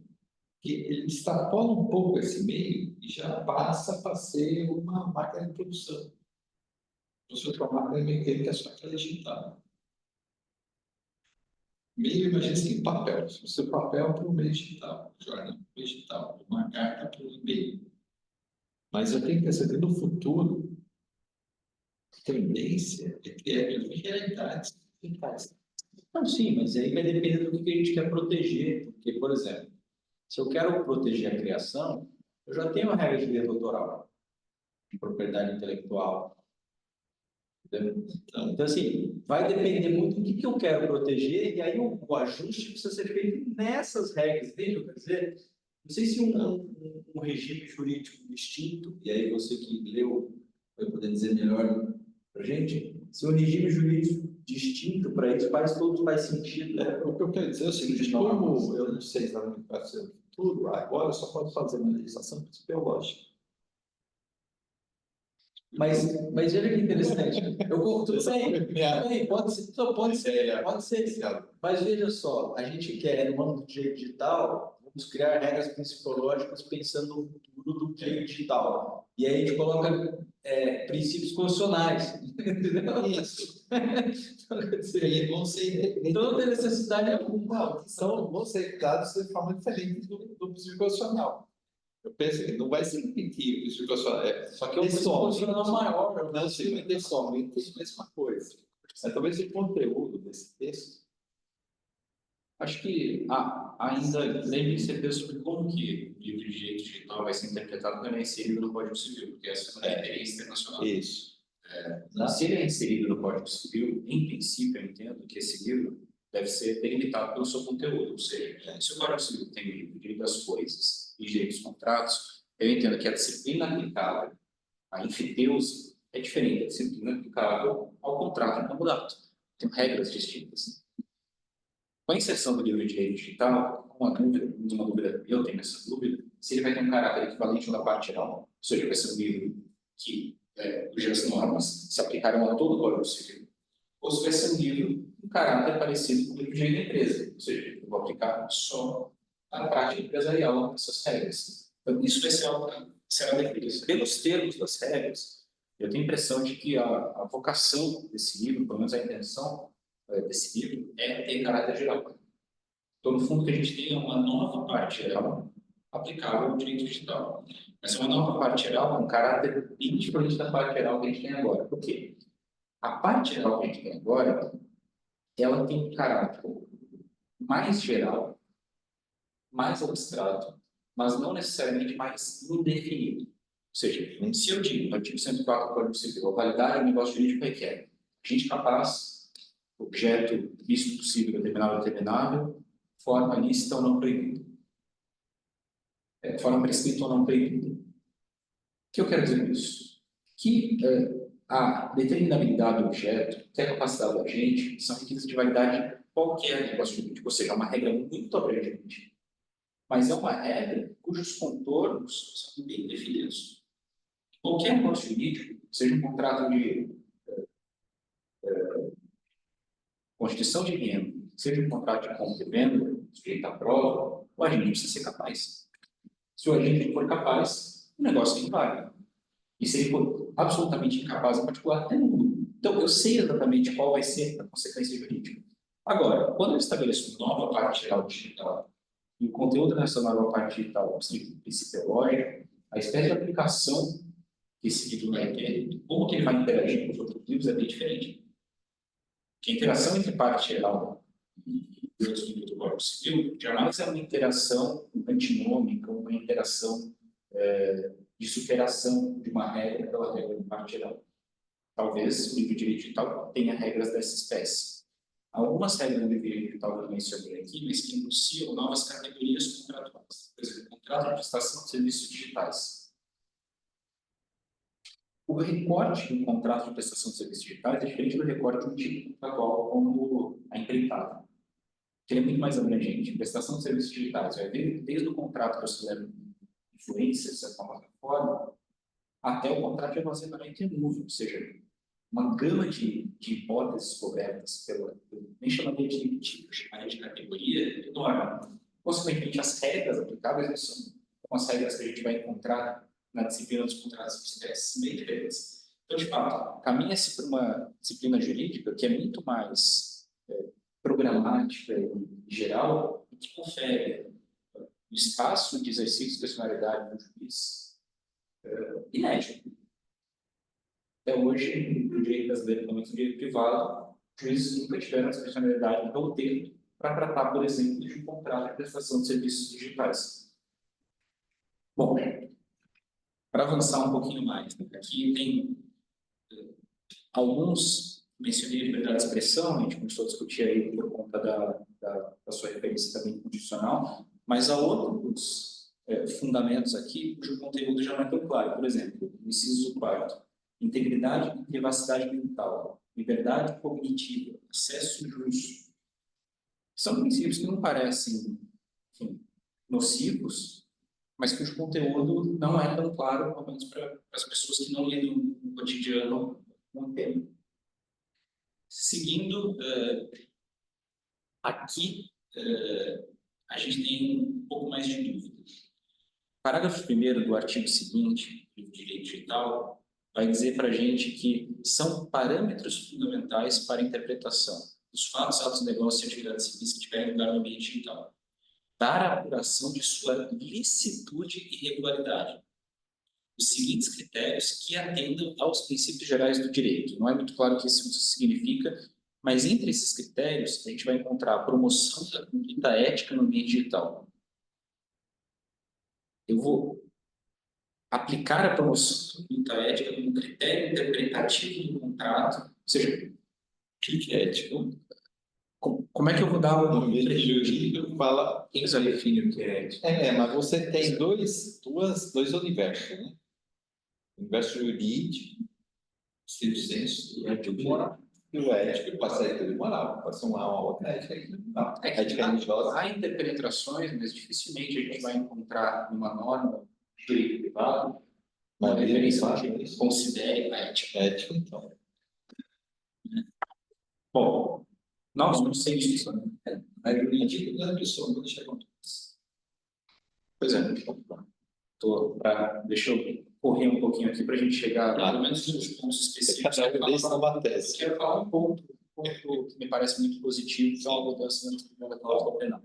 S6: Que ele extrapola um pouco esse meio e já passa para ser uma máquina de produção. Você tem uma máquina mecânica só que é digital. Meio, imagina assim, papel. O seu papel para o meio digital, jornal para o meio digital, uma carta para o e-mail. Mas eu tenho que pensar que no futuro, a tendência é criar realidades digitais.
S2: Não, sim, mas aí vai depender do que a gente quer proteger. Porque, por exemplo, se eu quero proteger a criação, eu já tenho a regra de direito autoral, de propriedade intelectual. Entendeu? Então, assim, vai depender muito do que eu quero proteger, e aí o ajuste precisa ser feito nessas regras. Entende? Quer dizer, não sei se um regime jurídico distinto, e aí você que leu vai poder dizer melhor para a gente, se um regime jurídico distinto para isso faz sentido. Né?
S6: O que eu quero dizer é o seguinte, como eu não sei exatamente o que vai ser no futuro, agora eu só posso fazer uma legislação principiológica.
S2: Mas veja que interessante. Tudo bem, pode ser. Mas veja só, a gente quer, no âmbito do direito digital, vamos criar regras principiológicas pensando no futuro do direito digital. E aí a gente coloca princípios constitucionais. Entendeu?
S6: Isso.
S2: E
S6: vão ser
S2: toda necessidade é
S6: vão ser dados de forma diferente do princípio constitucional. Eu penso que não vai se repetir o princípio constitucional.
S2: Só que é um princípio constitucional maior.
S6: Não, se vai ter somente a mesma coisa. Mas talvez o conteúdo desse texto.
S5: Acho que ainda lembre-se sobre como que o livro de direito digital vai ser interpretado também inserido no Código Civil, porque essa é uma referência internacional.
S6: Isso.
S5: Se ele é inserido no Código Civil, em princípio, eu entendo que esse livro deve ser delimitado pelo seu conteúdo. Ou seja, se o Código Civil tem o livro Direito das Coisas e Direito dos Contratos, eu entendo que a disciplina aplicável à enfiteuse é diferente da disciplina aplicável ao contrato incomodato. Tem regras distintas. Com a inserção do livro de Direito Digital, uma dúvida, eu tenho essa dúvida, se ele vai ter um caráter equivalente ao da parte geral. Ou seja, vai ser um livro que cujas normas se aplicarão a todo o Código Civil. Ou se vai ser um livro com caráter parecido com o livro de direito da empresa. Ou seja, eu vou aplicar só a prática empresarial essas regras. Então, isso vai ser algo que será definido. Pelos termos das regras, eu tenho a impressão de que a vocação desse livro, pelo menos a intenção desse livro, é ter caráter geral. Então, no fundo, o que a gente tem é uma nova parte geral aplicável ao direito digital. Mas é uma nova parte geral com caráter bem diferente da parte geral que a gente tem agora. Por quê? A parte geral que a gente tem agora, ela tem um caráter mais geral, mais abstrato, mas não necessariamente mais indefinido. Ou seja, se eu digo no artigo 104 do Código Civil, a validade do negócio jurídico requer agente capaz, objeto visto possível, determinável, forma lícita ou não proibida. Forma prescrita ou não proibida. O que eu quero dizer com isso? Que a determinabilidade do objeto, que a capacidade do agente, são requisitos de validade de qualquer negócio jurídico, ou seja, é uma regra muito abrangente. Mas é uma regra cujos contornos são bem definidos. Qualquer negócio jurídico, seja um contrato de constituição de renda, seja um contrato de compra e venda, sujeito à prova, o agente precisa ser capaz. Se o agente não for capaz, o negócio é inválido. E se ele for absolutamente incapaz em particular, até nulo. Então, eu sei exatamente qual vai ser a consequência jurídica. Agora, quando eu estabeleço uma nova parte geral digital, e o conteúdo dessa nova parte digital, o princípio é lógico, a espécie de aplicação que esse livro vai ter, como que ele vai interagir com os outros livros é bem diferente. Porque a interação entre parte geral e outros livros do Código Civil jamais é uma interação antinômica, uma interação de superação de uma regra pela regra de parte geral. Talvez o livro de direito digital tenha regras dessa espécie. Algumas regras do livro de direito digital que eu mencionei aqui, mas que enunciam novas categorias contratuais. Por exemplo, contrato de prestação de serviços digitais. O recorte do contrato de prestação de serviços digitais é diferente do recorte de um tipo contratual como a empreitada. Ele é muito mais abrangente. Prestação de serviços digitais vai ver desde o contrato que eu celebro influência, de certa forma, até o contrato de armazenamento imóvel, ou seja, uma gama de hipóteses cobertas nem chamaria de tipo, chamaria de categoria enorme. Consequentemente, as regras aplicáveis são as regras que a gente vai encontrar na disciplina dos contratos de espécies bem diferentes. Então, de fato, caminha-se por uma disciplina jurídica que é muito mais programática e geral e que confere o espaço de exercício de personalidade do juiz inédito. Até hoje, no direito brasileiro, pelo menos no direito privado, os juízes nunca tiveram essa personalidade tão tempo para tratar, por exemplo, de um contrato de prestação de serviços digitais. Bom, para avançar um pouquinho mais, aqui tem alguns, mencionei a liberdade de expressão, a gente começou a discutir aí por conta da sua referência também constitucional, mas há outros fundamentos aqui cujo conteúdo já não é tão claro. Por exemplo, o inciso 4º, integridade e privacidade mental, liberdade cognitiva, acesso justo. São princípios que não parecem, enfim, nocivos, mas cujo conteúdo não é tão claro, pelo menos para as pessoas que não lidam no cotidiano com o tema. Seguindo, aqui a gente tem um pouco mais de dúvida. Parágrafo 1º do artigo seguinte do direito digital vai dizer para a gente que são parâmetros fundamentais para a interpretação dos fatos, atos, negócios e atividades civis que tiverem lugar no ambiente digital, para a apuração de sua licitude e regularidade. Os seguintes critérios que atendam aos princípios gerais do direito. Não é muito claro o que isso significa, mas entre esses critérios a gente vai encontrar a promoção da conduta ética no ambiente digital. Eu vou aplicar a promoção da conduta ética como critério interpretativo do contrato, ou seja,
S6: O que é ético?
S5: como é que eu vou dar
S6: No meio jurídico fala.
S5: Quem já define o que é ético?
S6: Mas você tem dois universos, né? O universo jurídico, estrito senso, e ético moral. E o ético passa a ética moral, pode ser uma outra ética moral.
S5: É que
S6: Ética religiosa.
S5: há interpretações, mas dificilmente a gente vai encontrar numa norma de direito privado uma
S6: Mas
S5: referência
S6: fala
S5: que
S6: isso.
S5: considere a ética.
S6: Ética, então.
S5: Bom, nós não sei isso, né?
S6: É jurídico da pessoa, quando chega a
S5: Pois é, deixa eu correr um pouquinho aqui para a gente chegar pelo menos nos pontos específicos.
S6: cada um desses é uma
S5: Eu
S6: tese.
S5: quero falar um ponto que me parece muito positivo, que é uma mudança na primeira cláusula penal.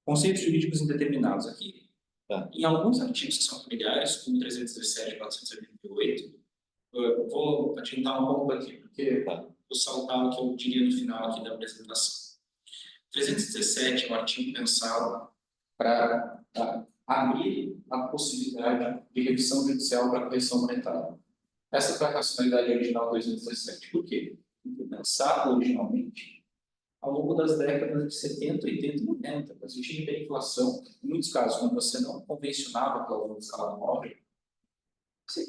S5: Conceitos jurídicos indeterminados aqui.
S6: Tá.
S5: Em alguns artigos que são familiares, como 317 e 488, eu vou adiantar um pouco aqui, porque vou saltar o que eu diria no final aqui da apresentação. 317 é um artigo pensado para abrir a possibilidade de revisão judicial para correção monetária. Essa foi a racionalidade original de 2017. Por quê? Porque pensado originalmente ao longo das décadas de 70, 80 e 90, para existir hiperinflação. Em muitos casos, quando você não convencionava a cláusula de escala móvel, você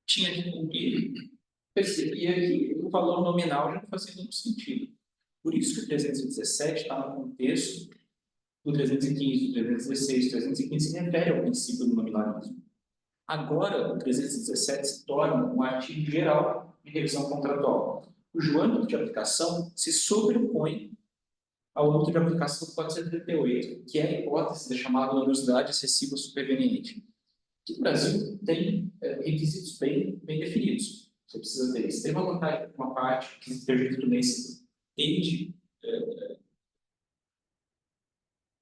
S5: tinha que cumprir, percebia que o valor nominal já não fazia nenhum sentido. Por isso que o 317 está no contexto do 315, do 316, 315 se refere ao princípio do nominalismo. Agora, o 317 se torna um artigo geral de revisão contratual, cujo âmbito de aplicação se sobrepõe ao âmbito de aplicação do 438, que é a hipótese da chamada onerosidade excessiva superveniente, que no Brasil tem requisitos bem definidos. Você precisa ter extrema vantagem por uma parte, que o prejuízo também se tende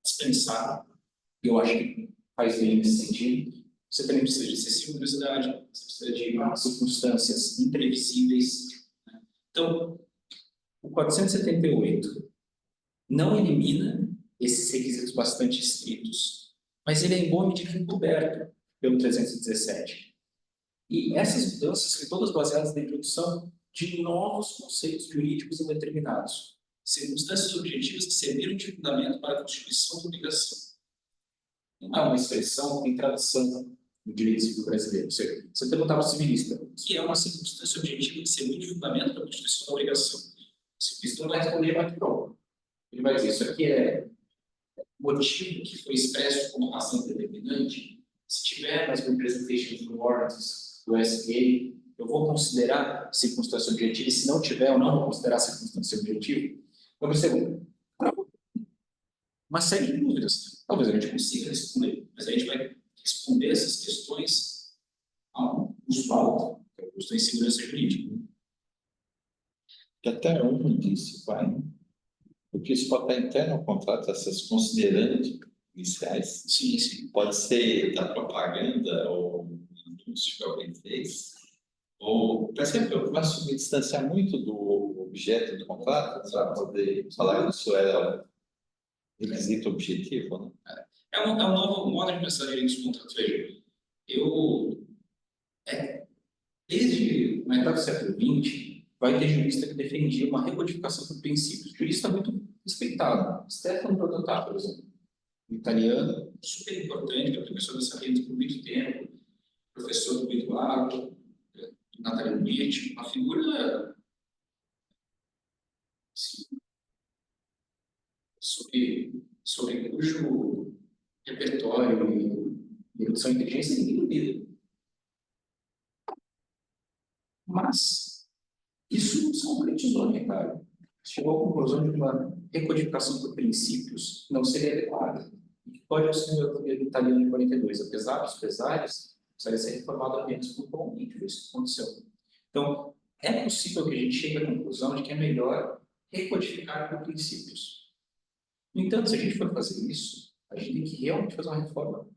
S5: dispensar, e eu acho que faz bem nesse sentido. Você também precisa de excessiva onerosidade, você precisa de circunstâncias imprevisíveis. Né? Então, o 478 não elimina esses requisitos bastante estritos, mas ele é em boa medida encoberto pelo 317. E essas mudanças são todas baseadas na introdução de novos conceitos jurídicos indeterminados, circunstâncias objetivas que serviram de fundamento para a constituição da obrigação. Não é uma expressão que tem tradução no direito civil brasileiro. Ou seja, você perguntar para o civilista o que é uma circunstância objetiva que serviu de fundamento para a constituição da obrigação. O civilista não vai responder mais pronto. Ele vai dizer, isso aqui é motivo que foi expresso como razão determinante. Se tiver nas representations do warrants do SPA, eu vou considerar circunstância objetiva, e se não tiver, eu não vou considerar circunstância objetiva. Então, percebo, uma série de dúvidas. Talvez a gente consiga responder, mas a gente vai responder essas questões a um custo alto, que é o custo em segurança jurídica.
S6: Que até onde isso vai, né? Porque isso pode estar interno ao contrato, essas considerantes iniciais.
S5: Sim, sim.
S6: Pode ser da propaganda ou um anúncio que alguém fez. Ou, percebe que eu começo a me distanciar muito do objeto do contrato para poder falar que isso era requisito objetivo, né?
S5: É um novo modo de pensar direitos contratos. Veja, desde a metade do século XX, vai ter jurista que defendia uma recodificação por princípios. Jurista muito respeitado. Stefano Rodotà, por exemplo, um italiano, super importante, que é professor dessa rede por muito tempo, professor do Pedro Lago, do Natália Lunetti, uma figura assim, sobre cujo repertório e redução de inteligência ninguém duvida. Mas isso não se concretizou, né, cara? Chegou à conclusão de uma recodificação por princípios não seria adequada. E que pode assumir o governo italiano de 42, apesar dos pesares, precisaria ser reformado apenas pontualmente, foi isso que aconteceu. Então, é possível que a gente chegue à conclusão de que é melhor recodificar por princípios. No entanto, se a gente for fazer isso, a gente tem que realmente fazer uma reforma.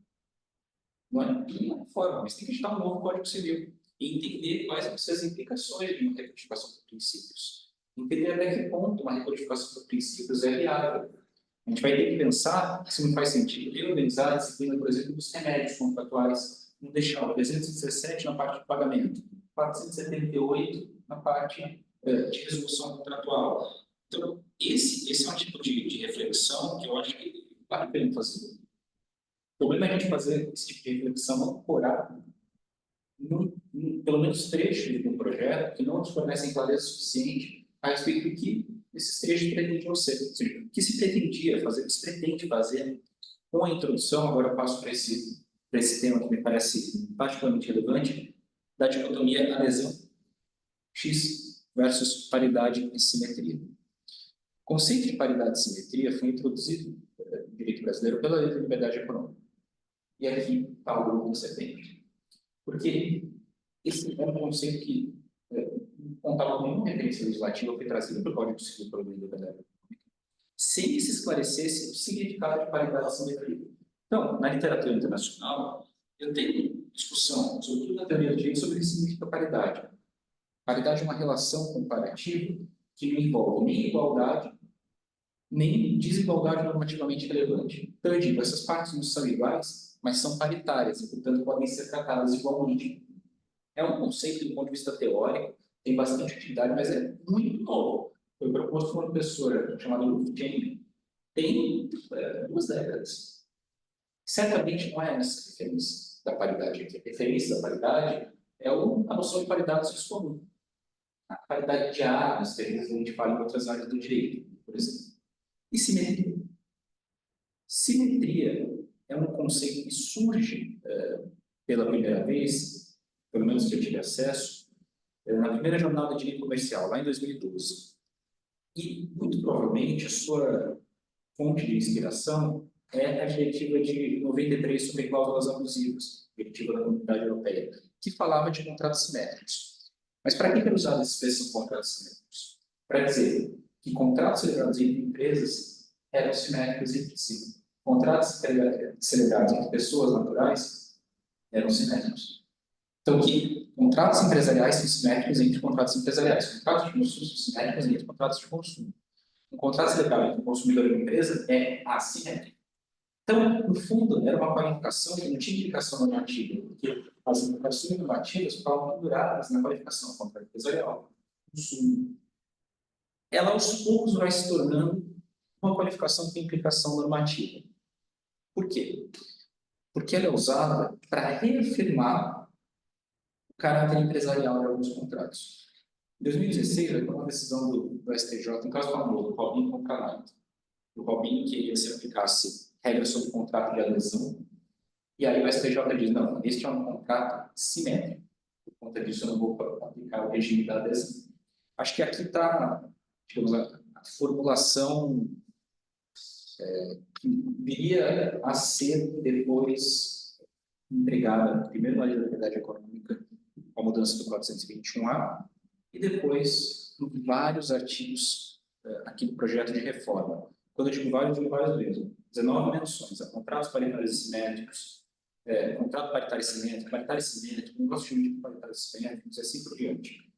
S5: Não é uma reforma, mas tem que editar um novo Código Civil e entender quais vão ser as implicações de uma recodificação por princípios. Entender até que ponto uma recodificação por princípios é viável.
S2: A gente vai ter que pensar se não faz sentido reorganizar a disciplina, por exemplo, dos remédios contratuais, não deixar o 317 na parte de pagamento, 478 na parte de resolução contratual. Então, esse é um tipo de reflexão que eu acho que vale a pena fazer. O problema é a gente fazer esse tipo de reflexão ancorado pelo menos trechos de um projeto que não nos fornecem clareza suficiente a respeito do que esses trechos pretendiam ser. Ou seja, o que se pretendia fazer, o que se pretende fazer com a introdução, agora eu passo para esse tema que me parece particularmente relevante, da dicotomia adesão X versus paridade e simetria. O conceito de paridade e simetria foi introduzido no direito brasileiro pela Lei da Liberdade Econômica. E aqui está o lobo da serpente. Porque esse é um conceito que não contava com nenhuma referência legislativa, foi trazido pelo Código Civil pela Lei da Liberdade Econômica, sem que se esclarecesse o significado de paridade e simetria. Então, na literatura internacional, eu tenho discussão, sobretudo na teoria do direito, sobre o que significa paridade. Paridade é uma relação comparativa que não envolve nem igualdade, nem desigualdade normativamente relevante. Então, eu digo, essas partes não são iguais, mas são paritárias e, portanto, podem ser tratadas igualmente. É um conceito do ponto de vista teórico, tem bastante utilidade, mas é muito novo. Foi proposto por uma professora chamada Ruth Cheney, tem 2 décadas. Certamente não é essa referência da paridade aqui. A referência da paridade é a noção de paridade do senso comum. A paridade de áreas, que a gente fala em outras áreas do direito, por exemplo. E simetria? Simetria é um conceito que surge pela primeira vez, pelo menos que eu tive acesso, na primeira jornada de direito comercial, lá em 2012. E, muito provavelmente, a sua fonte de inspiração é a diretiva de 93 sobre cláusulas abusivas, diretiva da Comunidade Europeia, que falava de contratos simétricos. Mas para que era usada essa expressão contratos simétricos? Para dizer que contratos celebrados entre empresas eram simétricos entre si. Contratos celebrados entre pessoas naturais eram simétricos. Então, que contratos empresariais são simétricos entre contratos empresariais. Contratos de consumo são simétricos entre contratos de consumo. Um contrato celebrado entre o consumidor e a empresa é assimétrico. Então, no fundo, era uma qualificação que não tinha indicação normativa, porque as indicações normativas ficavam penduradas na qualificação contrato empresarial, consumo. Ela, aos poucos, vai se tornando uma qualificação com implicação normativa. Por quê? Porque ela é usada para reafirmar o caráter empresarial de alguns contratos. Em 2016, vai ter uma decisão do STJ, um caso famoso, do Robinho contra a Light. O Robinho queria que se aplicasse regras sobre contrato de adesão, e aí o STJ diz, não, este é um contrato simétrico. Por conta disso, eu não vou aplicar o regime da adesão. Acho que aqui está, digamos, a formulação que viria a ser depois empregada, primeiro na Lei da Liberdade Econômica, com a mudança do 421A, e depois em vários artigos aqui do projeto de reforma. Quando eu digo vários mesmo. 19 menções a contratos paritários e simétricos, contrato paritário e simétrico, negócio jurídico paritário e simétricos, e assim por diante.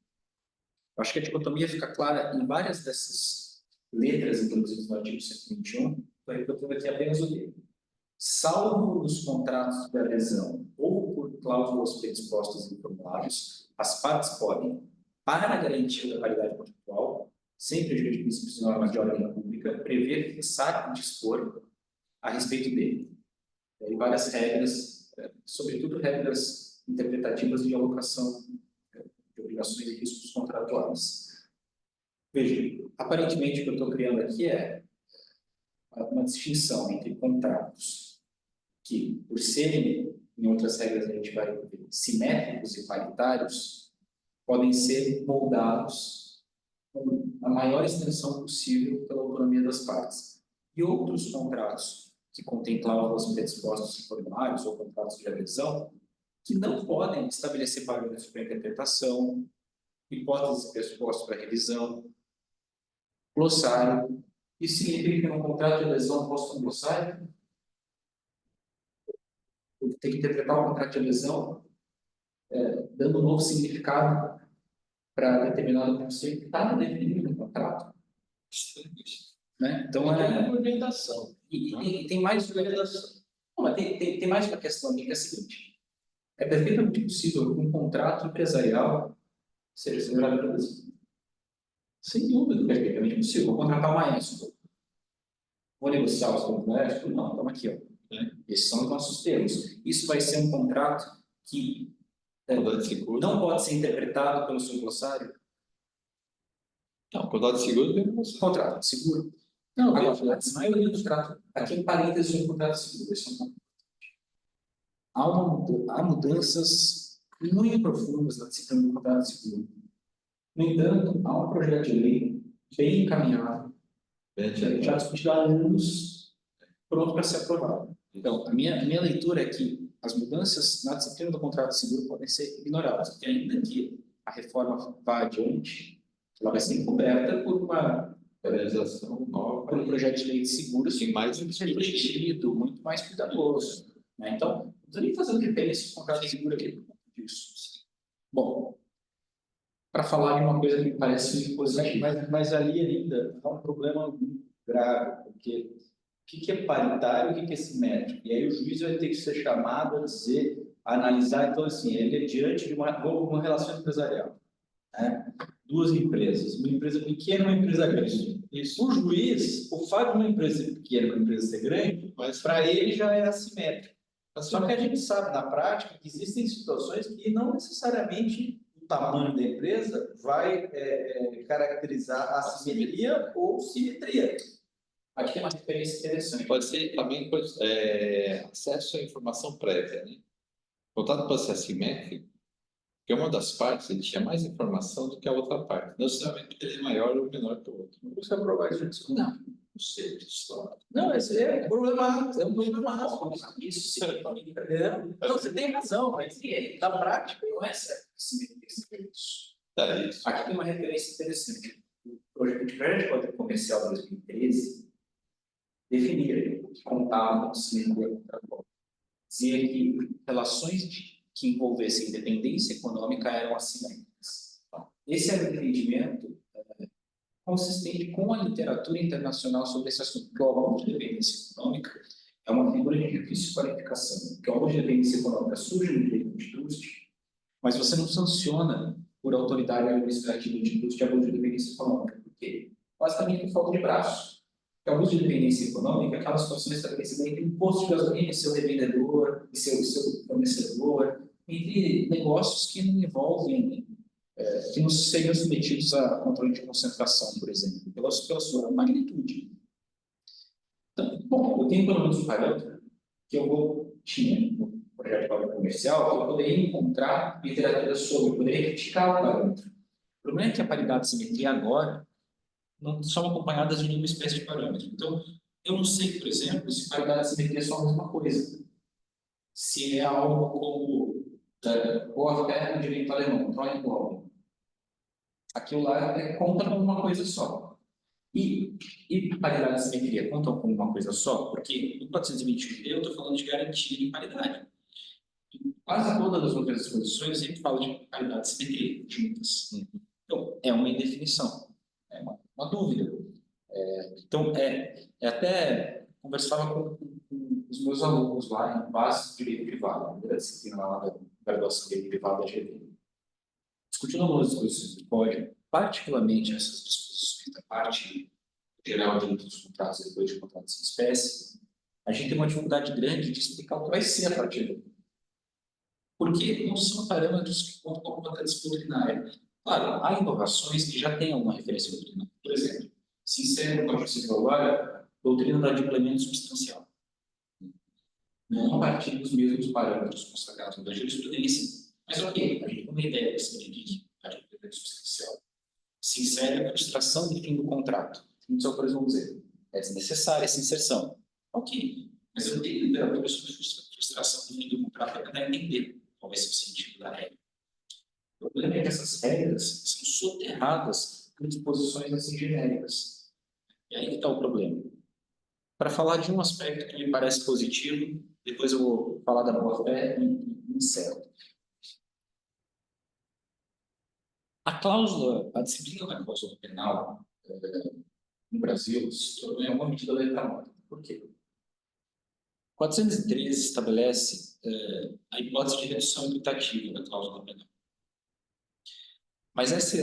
S2: Eu acho que a dicotomia fica clara em várias dessas letras introduzidas no artigo 121, então eu estou aqui apenas o dele. Salvo nos contratos de adesão ou por cláusulas predispostas em formulários, as partes podem, para a garantia da paridade contratual, sem prejuízo de princípios e normas de ordem pública, prever, fixar e dispor a respeito dele. E várias regras, sobretudo regras interpretativas de alocação de obrigações e riscos contratuais. Veja, aparentemente o que eu estou criando aqui é uma distinção entre contratos que, por serem, em outras regras a gente vai ver, simétricos e paritários, podem ser moldados com a maior extensão possível pela autonomia das partes. E outros contratos que contêm cláusulas predispostas em formulários ou contratos de adesão, que não podem estabelecer parâmetros para interpretação, hipóteses pressupostas para revisão, glossário. Isso significa que no contrato de adesão posto um glossário, eu tenho que interpretar o contrato de adesão dando um novo significado para determinado conceito que está definido no contrato.
S5: né? Então,
S2: uma orientação.
S5: e tem mais uma não, mas tem mais uma questão aqui que é a seguinte: é perfeitamente possível que um contrato empresarial seja celebrado no Brasil. Sem dúvida, perfeitamente possível. Vou contratar um maestro. Vou negociar os termos do maestro? Não, estamos aqui, ó. Né? Esses são os nossos termos. Isso vai ser um contrato que não pode ser interpretado pelo seu glossário.
S6: Não, contrato de seguro tem
S5: Contrato de seguro. Não, agora, a maioria dos contratos, aqui em parênteses, um contrato de seguro. Há mudanças muito profundas na disciplina do contrato de seguro. No entanto, há um projeto de lei bem encaminhado, já discutido há anos, pronto para ser aprovado. Então, a minha leitura é que as mudanças na disciplina do contrato de seguro podem ser ignoradas, porque ainda que a reforma vá adiante, ela vai ser coberta por uma
S6: realização nova,
S5: por um projeto de lei de seguros
S6: sim, mais
S5: refletido, muito mais cuidadoso. Né? Então, não estou nem fazendo referência ao contrato de seguro aqui por conta disso. Bom, para falar de uma coisa que me parece positiva.
S2: Mas ali ainda há um problema muito grave, porque o que é paritário e o que é simétrico? E aí o juiz vai ter que ser chamado a dizer, a analisar, então assim, ele é diante de uma relação empresarial. Né? Duas empresas, uma empresa pequena e uma empresa grande. Isso. O juiz, o fato de uma empresa ser pequena e uma empresa ser grande, mas para ele já é assimétrico. Só que a gente sabe na prática que existem situações que não necessariamente o tamanho da empresa vai caracterizar assimetria ou simetria.
S5: Aqui tem uma referência interessante.
S6: Pode ser também acesso à informação prévia, né? O contrato pode ser assimétrico, porque uma das partes ele tinha mais informação do que a outra parte. Não necessariamente ele é maior ou menor que o outro.
S2: Não precisa provar isso.
S5: Não.
S6: Não sei, história.
S2: Não, esse é problemático. É um problema.
S5: Isso significa.
S2: Então, você tem razão, mas na prática
S5: Não é certo. Isso.
S6: É isso.
S5: Aqui tem uma referência interessante. O projeto de código comercial de 2013 definia que contava com simetria contratual. Dizia que relações que envolvessem independência econômica eram assimétricas. Esse era o entendimento consistente com a literatura internacional sobre esse assunto, que o aluno de dependência econômica é uma figura de difícil qualificação, porque o aluno de dependência econômica surge no direito de trust, mas você não sanciona por autoridade administrativa de trust abuso de dependência econômica. Por quê? Basicamente por falta de braço. Porque abuso de dependência econômica é aquela situação estabelecida entre imposto de gasolina e seu revendedor, e seu fornecedor, entre negócios que não envolvem, que não seriam submetidos a controle de concentração, por exemplo, pela sua magnitude. Então, bom, eu tenho pelo menos um parâmetro que tinha no projeto de código comercial, que eu poderia encontrar literatura sobre, eu poderia criticar o parâmetro. O problema é que a paridade e simetria agora não são acompanhadas de nenhuma espécie de parâmetro. Então, eu não sei, por exemplo, se paridade e simetria são a mesma coisa. Se é algo como boa-fé no direito alemão, Treu und Glauben. Aquilo lá conta como uma coisa só. E paridade e simetria contam como uma coisa só, porque no 421 eu estou falando de garantia de paridade. Quase todas as outras disposições sempre falam de paridade e simetria juntas. Então, é uma indefinição, é uma dúvida. Então, até conversava com os meus alunos lá em base de direito privado, a primeira disciplina lá da graduação de direito privado da GV. Discutindo algumas disposições do código, particularmente essas disposições da parte geral de dos contratos e depois de contratos em espécie, a gente tem uma dificuldade grande de explicar o que vai ser a partir daí. Porque não são parâmetros que contam com a competência doutrinária. Claro, há inovações que já têm alguma referência doutrinária. Por exemplo, se insere no Código Civil agora, doutrina da adimplemento substancial. Não a partir dos mesmos parâmetros consagrados da jurisprudência, mas ok, a gente tem uma ideia desse que a adimplemento substancial. Se insere a frustração de fim do contrato. Muitos autores vão dizer, é desnecessária essa inserção. Ok, mas eu tenho literatura sobre frustração de fim do contrato para tentar entender qual vai ser o sentido da regra. O problema é que essas regras são soterradas por disposições assim genéricas. E aí que está o problema. Para falar de um aspecto que me parece positivo, depois eu vou falar da boa-fé e encerro. A disciplina da cláusula penal
S2: no Brasil se tornou em alguma medida letra morta. Por quê? 413 estabelece a hipótese de redução imputativa da cláusula penal. Mas essa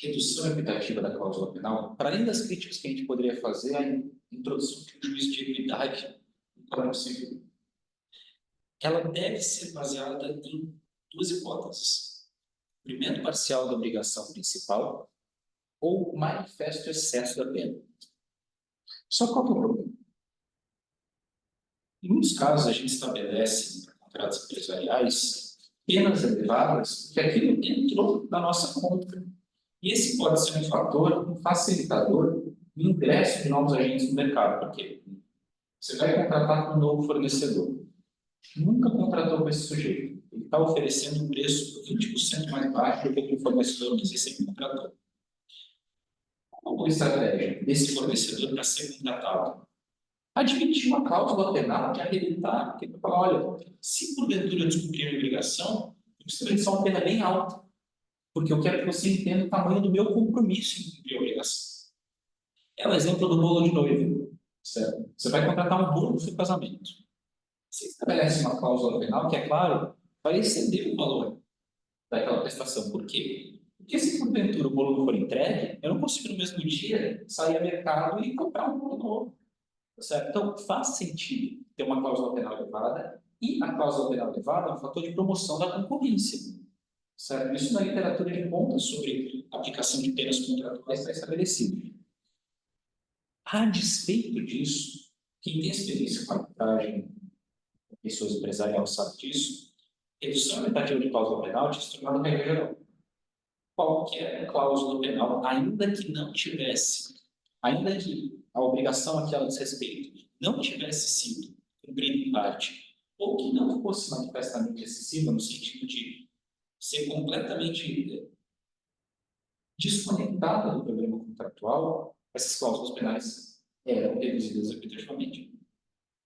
S2: redução imputativa da cláusula penal, para além das críticas que a gente poderia fazer, a introdução de um juízo de equidade no Código Civil, ela deve ser baseada em duas hipóteses: cumprimento parcial da obrigação principal ou manifesto excesso da pena. Só qual que é o problema? Em muitos casos, a gente estabelece para contratos empresariais penas elevadas porque aquilo entrou na nossa conta. E esse pode ser um fator, um facilitador do ingresso de novos agentes no mercado. Por quê? Você vai contratar com um novo fornecedor. Nunca contratou com esse sujeito. Ele está oferecendo um preço 20% mais baixo do que o fornecedor que você sempre contratou. Qual a estratégia desse fornecedor para ser contratado? Admitir uma cláusula penal de arrebentar, porque ele fala, olha, se porventura eu descumprir a obrigação, eu preciso pensar uma pena bem alta, porque eu quero que você entenda o tamanho do meu compromisso em cumprir a obrigação. É o exemplo do bolo de noiva, certo? Você vai contratar um bolo para o seu casamento. Você estabelece uma cláusula penal que, é claro, vai exceder o valor daquela prestação. Por quê? Porque se porventura o bolo não for entregue, eu não consigo no mesmo dia sair ao mercado e comprar um bolo novo. Certo? Então, faz sentido ter uma cláusula penal elevada, e a cláusula penal elevada é um fator de promoção da concorrência. Certo? Isso na literatura de ponta sobre aplicação de penas contratuais está estabelecido. A despeito disso, quem tem experiência com arbitragem, pessoas empresariais sabe disso, redução imputativa de cláusula penal tinha se tornado regra geral. Qualquer cláusula penal, ainda que não tivesse, ainda que a obrigação a que ela diz respeito não tivesse sido cumprida em parte, ou que não fosse manifestamente excessiva, no sentido de ser completamente desconectada do problema contratual, essas cláusulas penais eram reduzidas arbitrariamente.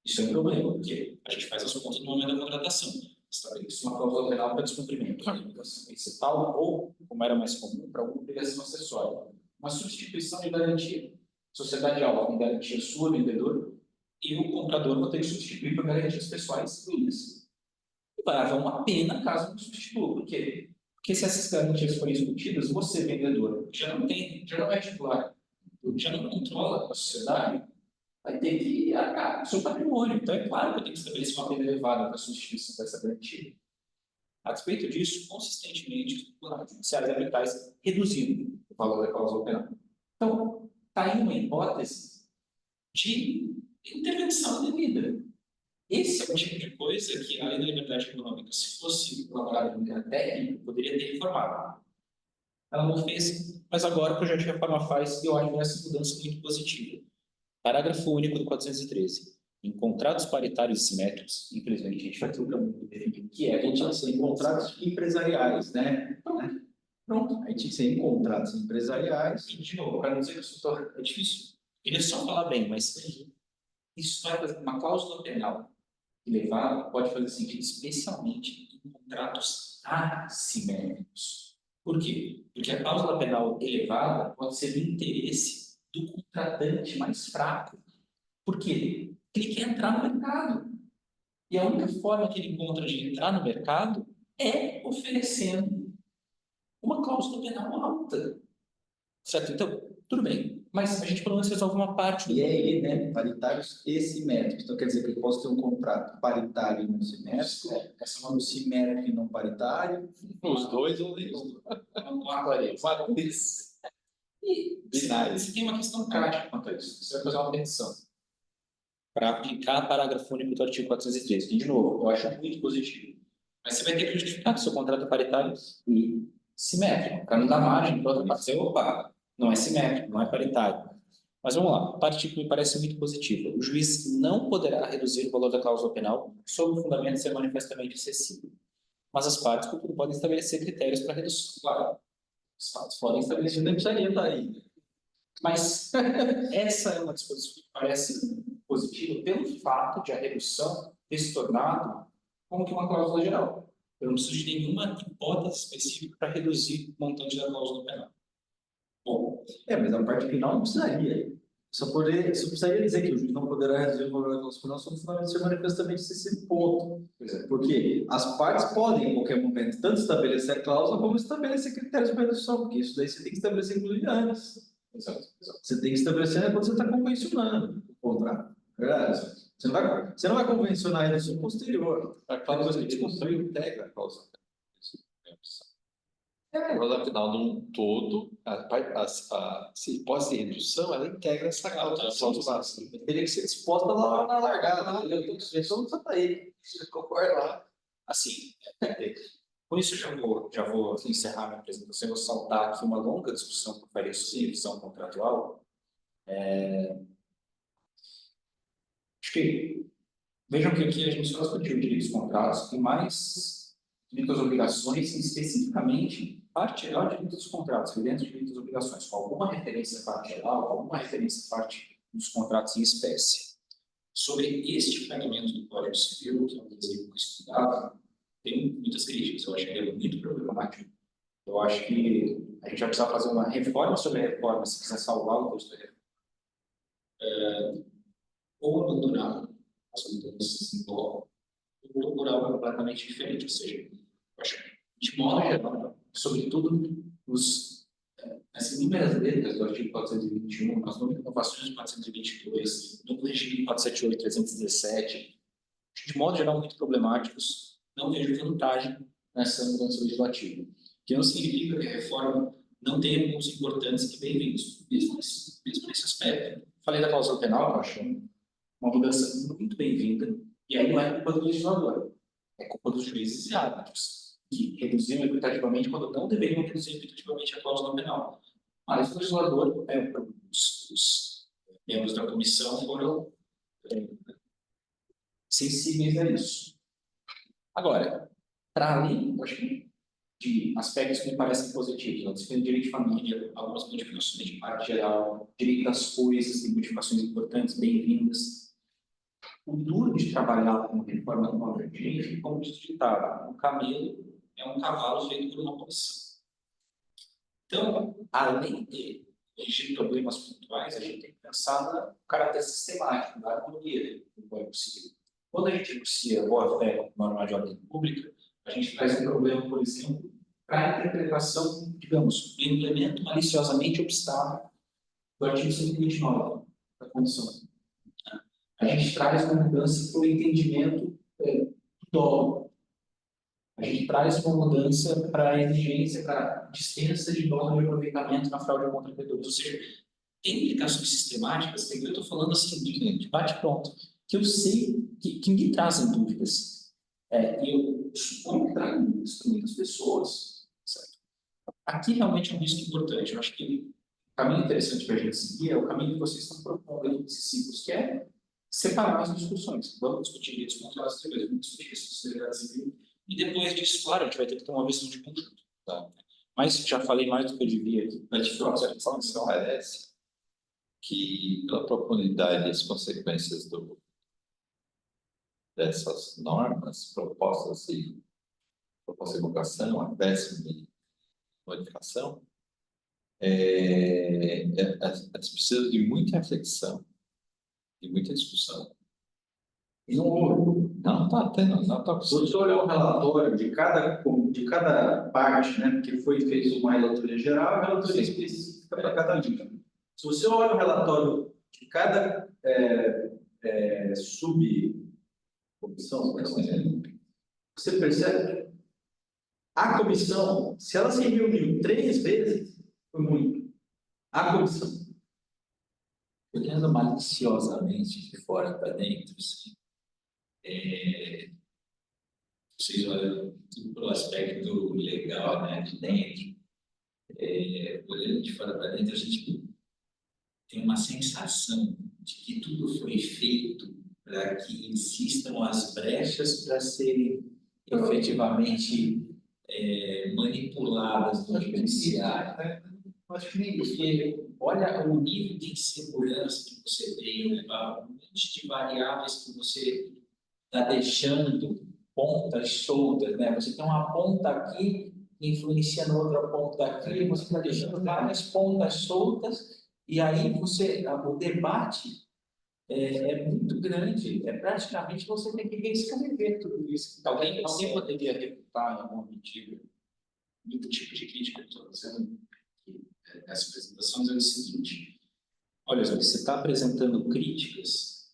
S2: Isso é um problema, porque a gente faz as contas no momento da contratação. Estabelece uma cláusula penal para descumprimento da obrigação principal ou, como era mais comum, para alguma obrigação acessória. Uma substituição de garantia. Sociedade alta em garantia sua, vendedor, e o comprador vai ter que substituir por garantias pessoais minhas. E vai haver uma pena caso não substitua. Por quê? Porque se essas garantias forem discutidas, você, vendedor, já não é titular, já não controla a sociedade, vai ter que arcar com o seu patrimônio. Então, é claro que eu tenho que estabelecer uma pena elevada para a substituição dessa garantia. A despeito disso, consistentemente, os tribunais judiciários arbitrais reduziram o valor da cláusula penal. Então, está aí uma hipótese de intervenção devida. Esse é o tipo de coisa que a lei da liberdade econômica, se fosse elaborada de maneira técnica, poderia ter reformado. Ela não fez, mas agora o projeto de reforma faz, e eu acho essa mudança muito positiva. Parágrafo único do 413. Em contratos paritários e simétricos, infelizmente a gente vai ter muito definir o que é. A gente tinha que ser em contratos empresariais, né? Pronto. Aí tinha que ser em contratos empresariais.
S5: E, de novo, para não dizer que o setor é difícil, queria só falar bem, mas isso vai fazer uma cláusula penal elevada, pode fazer sentido especialmente em contratos assimétricos. Por quê? Porque a cláusula penal elevada pode ser do interesse do contratante mais fraco. Por quê? Porque ele quer entrar no mercado. E a única forma que ele encontra de entrar no mercado é oferecendo uma cláusula penal alta. Certo? Então, tudo bem. Mas a gente pelo menos resolve uma parte do
S2: E aí, né, paritários e simétricos. Então, quer dizer que eu posso ter um contrato paritário e não simétrico, um simétrico e não paritário.
S6: Os dois ou nem os dois.
S5: uma clareza. E você tem uma questão prática quanto a isso. Você vai fazer uma petição para aplicar parágrafo único do artigo 413. Que, de novo, eu acho muito positivo. Mas você vai ter que justificar que seu contrato é paritário e simétrico, para não dar margem para outra parte. Opa, não é simétrico, não é paritário. Mas vamos lá, a parte que me parece muito positiva. O juiz não poderá reduzir o valor da cláusula penal sob o fundamento de ser manifestamente excessivo. Mas as partes podem estabelecer critérios para redução. Claro, os fatos podem estabelecer, não precisaria estar aí. Mas essa é uma disposição que parece positiva pelo fato de a redução ter se tornado como que uma cláusula geral. Eu não preciso de nenhuma hipótese específica para reduzir o montante da cláusula penal. Bom,
S2: Mas a parte final não precisaria. Só precisaria dizer que o juiz não poderá reduzir o valor da cláusula penal sob fundamento de ser manifestamente esse ponto. Porque as partes podem, em qualquer momento, tanto estabelecer a cláusula como estabelecer critérios para redução, porque isso daí você tem que estabelecer, inclusive, antes.
S5: exato.
S2: Você tem que estabelecer quando você está convencionando o contrato. Verdade? Você não vai convencionar a redução posterior.
S6: A cláusula de redução integra a cláusula. A cláusula final de um todo, se hipótese de redução, ela integra essa cláusula.
S2: Teria que ser disposta lá na largada. Eu tenho que ver só não está aí. Você concorda lá?
S5: Assim, com isso já vou encerrar minha apresentação. Eu vou saltar aqui uma longa discussão que eu faria sobre revisão contratual. Acho que, vejam que aqui a gente só discutiu direitos dos contratos, tem mais direitos às obrigações, e especificamente parte geral de direitos dos contratos, e dentro de direitos às obrigações, com alguma referência à parte geral, alguma referência à parte dos contratos em espécie. Sobre este fragmento do Código Civil, que é um desenho estudado, tem muitas críticas, eu acho que ele é muito problemático. Eu acho que a gente vai precisar fazer uma reforma sobre a reforma, se quiser salvar o texto da reforma. Ou abandonar as mudanças em bloco, ou procurar algo completamente diferente. Ou seja, eu acho que, de modo geral, sobretudo as inúmeras letras do artigo 421, as inovações do 422, do regime 478, 317, de modo geral, muito problemáticos, não vejo vantagem nessa mudança legislativa. Que não significa que a reforma não tenha pontos importantes e bem-vindos, mesmo nesse aspecto. Falei da cláusula penal, eu acho uma mudança muito bem-vinda, e aí não é culpa do legislador, é culpa dos juízes e árbitros, que reduziram equitativamente quando não deveriam reduzir equitativamente a cláusula penal. Mas o legislador, os membros da comissão foram sensíveis a isso. Agora, para além, eu acho que de aspectos que me parecem positivos, a disciplina de direito de família, algumas modificações de parte geral, direito das coisas, tem modificações importantes, bem-vindas. O duro de trabalhar com reforma do modo urgente, como diz o ditado, um camelo é um cavalo feito por uma comissão. Então, além de corrigir problemas pontuais, a gente tem que pensar no caráter sistemático, da harmonia do Código Civil. Quando a gente negocia boa-fé com norma de ordem pública, a gente traz um problema, por exemplo, para a interpretação, digamos, do implemento maliciosamente obstável do artigo 129 da Constituição. A gente traz uma mudança para o entendimento do dolo. A gente traz uma mudança para a exigência, para a dispensa de dolo de aproveitamento na fraude contra credores. Ou seja, tem implicações sistemáticas, que eu estou falando assim, de bate-pronto, que eu sei que me trazem dúvidas. E eu suponho que tragam muitas pessoas. Certo? Aqui realmente é um risco importante. Eu acho que o caminho interessante para a gente seguir é o caminho que vocês estão propondo nesses ciclos, que é separar as discussões. Vamos discutir direitos contratos, depois vamos discutir a sociedade civil, e depois disso, claro, a gente vai ter que ter uma visão de conjunto. Tá? Mas já falei mais do que eu devia aqui.
S6: Parece que, pela profundidade e as consequências dessas normas propostas de revogação, acréscimo e modificação, elas precisam de muita reflexão e muita discussão.
S2: E não houve.
S6: Não está tendo, não está
S2: Se você olhar o relatório de cada parte, né, que foi feito uma relatoria geral, a relatoria específica para cada linha. Se você olha o relatório de cada subcomissão, você percebe que a comissão, se ela se reuniu 3 vezes, foi muito. A comissão.
S7: Olhando maliciosamente de fora para dentro, vocês olham tudo pelo aspecto legal, né, de dentro. Olhando de fora para dentro, a gente tem uma sensação de que tudo foi feito para que existam as brechas para serem efetivamente manipuladas no judiciário.
S2: Acho que nem isso.
S7: Porque olha o nível de insegurança que você tem, né? O monte de variáveis que você está deixando pontas soltas, né? Você tem uma ponta aqui influencia na outra ponta aqui, você está deixando várias pontas soltas, e aí o debate é muito grande. É praticamente você tem que reescrever tudo isso.
S5: Alguém poderia refutar em algum artigo
S7: O tipo de crítica que eu estou fazendo nessa apresentação é o seguinte: olha, você está apresentando críticas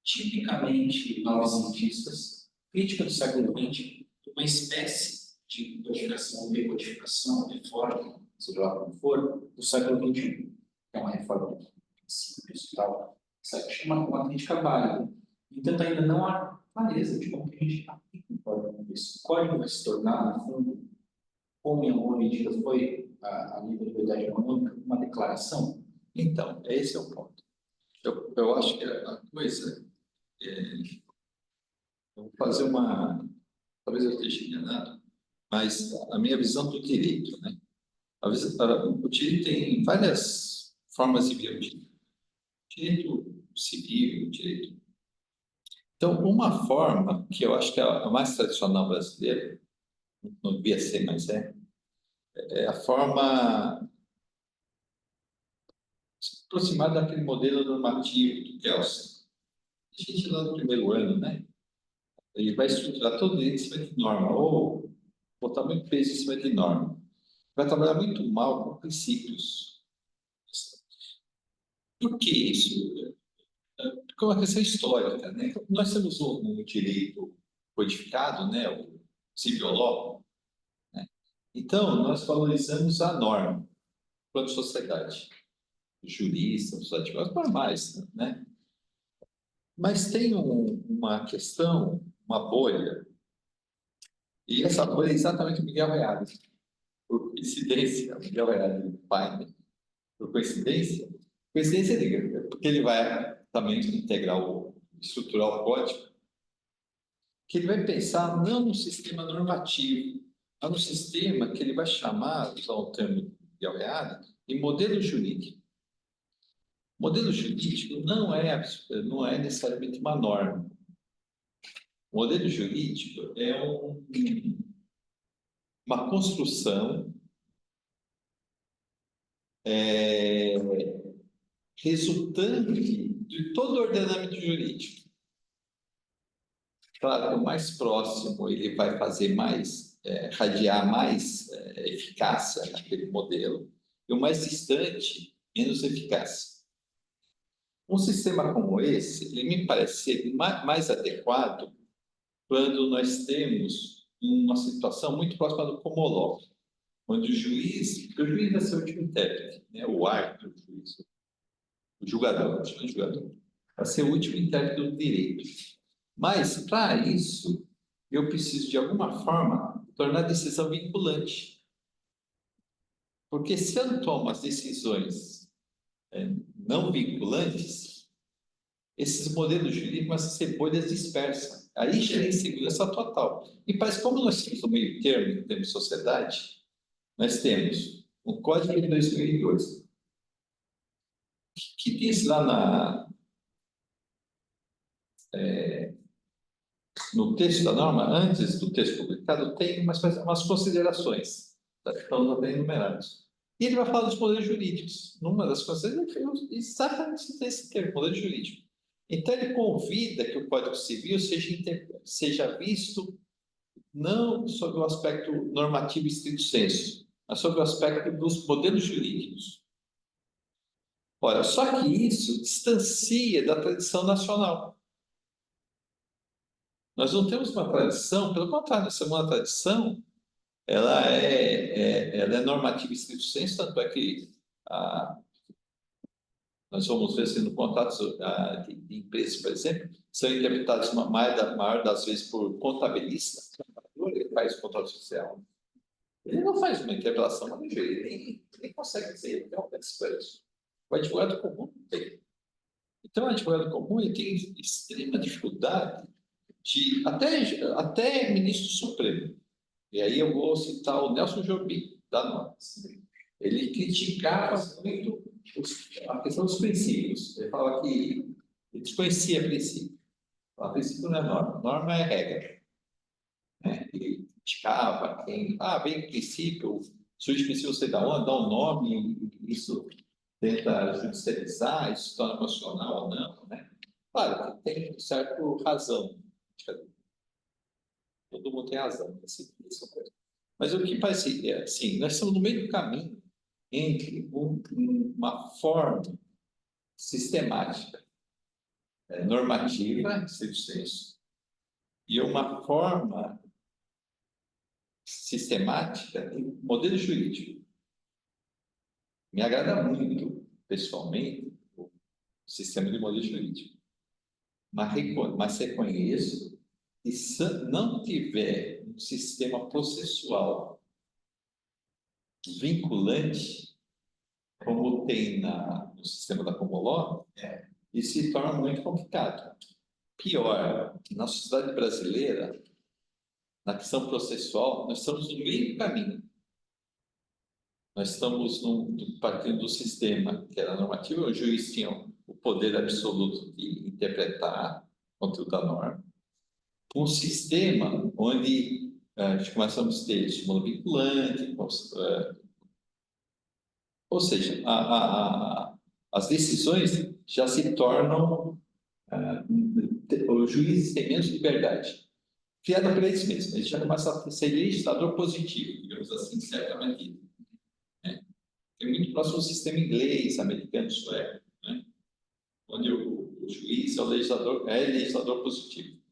S7: tipicamente novecentistas, crítica do século XX, uma espécie de codificação, decodificação, reforma, seja lá como for, do século XXI. É uma reforma simples e tal. Isso aqui chama uma crítica válida. Entanto, ainda não há clareza de como que a gente aplica o código disso. O código vai se tornar, no fundo, como em alguma medida foi a lei da liberdade econômica, uma declaração.
S6: Então, esse é o ponto. Eu acho que a coisa... eu vou fazer uma... Talvez eu esteja enganado, mas a minha visão do direito, né? O direito tem várias formas de ver o direito. Direito civil, direito... Então, uma forma que eu acho que é a mais tradicional brasileira, não devia ser, mas é a forma se aproximar daquele modelo normativo do Kelsen. A gente lá no primeiro ano, né? Ele vai estruturar todo ele em cima de norma, ou botar muito peso em cima de norma. Vai trabalhar muito mal com princípios. Por que isso? Porque é uma questão histórica, né? Nós temos um direito codificado, né? O civil law, né? Então, nós valorizamos a norma enquanto sociedade. Os juristas, os advogados normais, né? Mas tem uma questão, uma bolha, e essa bolha é exatamente o Miguel Reale. Por coincidência, o Miguel Reale, o pai, né? Por coincidência, porque ele vai também integrar estruturar o código, que ele vai pensar não no sistema normativo, mas no sistema que ele vai chamar, usar o termo do Miguel Reale, de modelo jurídico. Modelo jurídico não é necessariamente uma norma. O modelo jurídico é uma construção resultante de todo o ordenamento jurídico. Claro, o mais próximo ele vai fazer mais, radiar mais eficácia naquele modelo, e o mais distante, menos eficácia. Um sistema como esse, ele me parece ser mais adequado quando nós temos uma situação muito próxima do common law, onde o juiz vai ser o último intérprete, né? O árbitro, o juiz, o julgador, vai ser o último intérprete do direito. Mas, para isso, eu preciso, de alguma forma, tornar a decisão vinculante. Porque se eu tomo as decisões não vinculantes, esses modelos jurídicos começam a ser bolhas dispersas. Aí gera insegurança total. E parece como nós temos o meio termo em termos de sociedade, nós temos um Código de 2002, que diz lá no texto da norma, antes do texto publicado, tem umas considerações, estão bem enumeradas. E ele vai falar dos modelos jurídicos. Numa das considerações, ele fez exatamente esse termo, modelo jurídico. Então, ele convida que o Código Civil seja visto não sobre o aspecto normativo estrito sensu, mas sobre o aspecto dos modelos jurídicos. Olha, só que isso distancia da tradição nacional. Nós não temos uma tradição, pelo contrário, nós temos uma tradição, ela é normativa estrito sensu, tanto é que nós vamos ver assim, no contratos de empresas, por exemplo, são interpretados maior das vezes por contabilista. Ele faz o contrato social. Ele não faz uma interpretação, mas ele nem consegue dizer, ele é um expert. O advogado comum não tem. Então, o advogado comum ele tem extrema dificuldade de até ministro supremo. E aí eu vou citar o Nelson Jobim, da Normas. Ele criticava muito a questão dos princípios. Ele fala que ele desconhecia princípio. O princípio não é norma, norma é regra. indicava, vem em princípio, surge princípio você dá um nome, e isso tenta judicializar, isso se torna constitucional ou não, né? Claro, que tem certa razão. Todo mundo tem razão nessa coisa. Mas o que parece é assim, nós estamos no meio do caminho entre uma forma sistemática, normativa, em certo senso, e uma forma sistemática de modelo jurídico. Me agrada muito, pessoalmente, o sistema de modelo jurídico. Mas reconheço que se não tiver um sistema processual vinculante, como tem no sistema da Common Law, isso se torna muito complicado. Pior, na sociedade brasileira, na questão processual, nós estamos no meio do caminho. Nós estamos partindo do sistema que era normativo, o juiz tinha o poder absoluto de interpretar o conteúdo da norma, um sistema onde começamos a ter estímulo vinculante, ou seja, as decisões já se tornam, os juízes têm menos liberdade, criada por eles mesmos, eles já começam a ser legislador positivo, digamos assim, em certa medida. É muito próximo ao sistema inglês, americano, sueco, né? Onde o juiz é legislador positivo.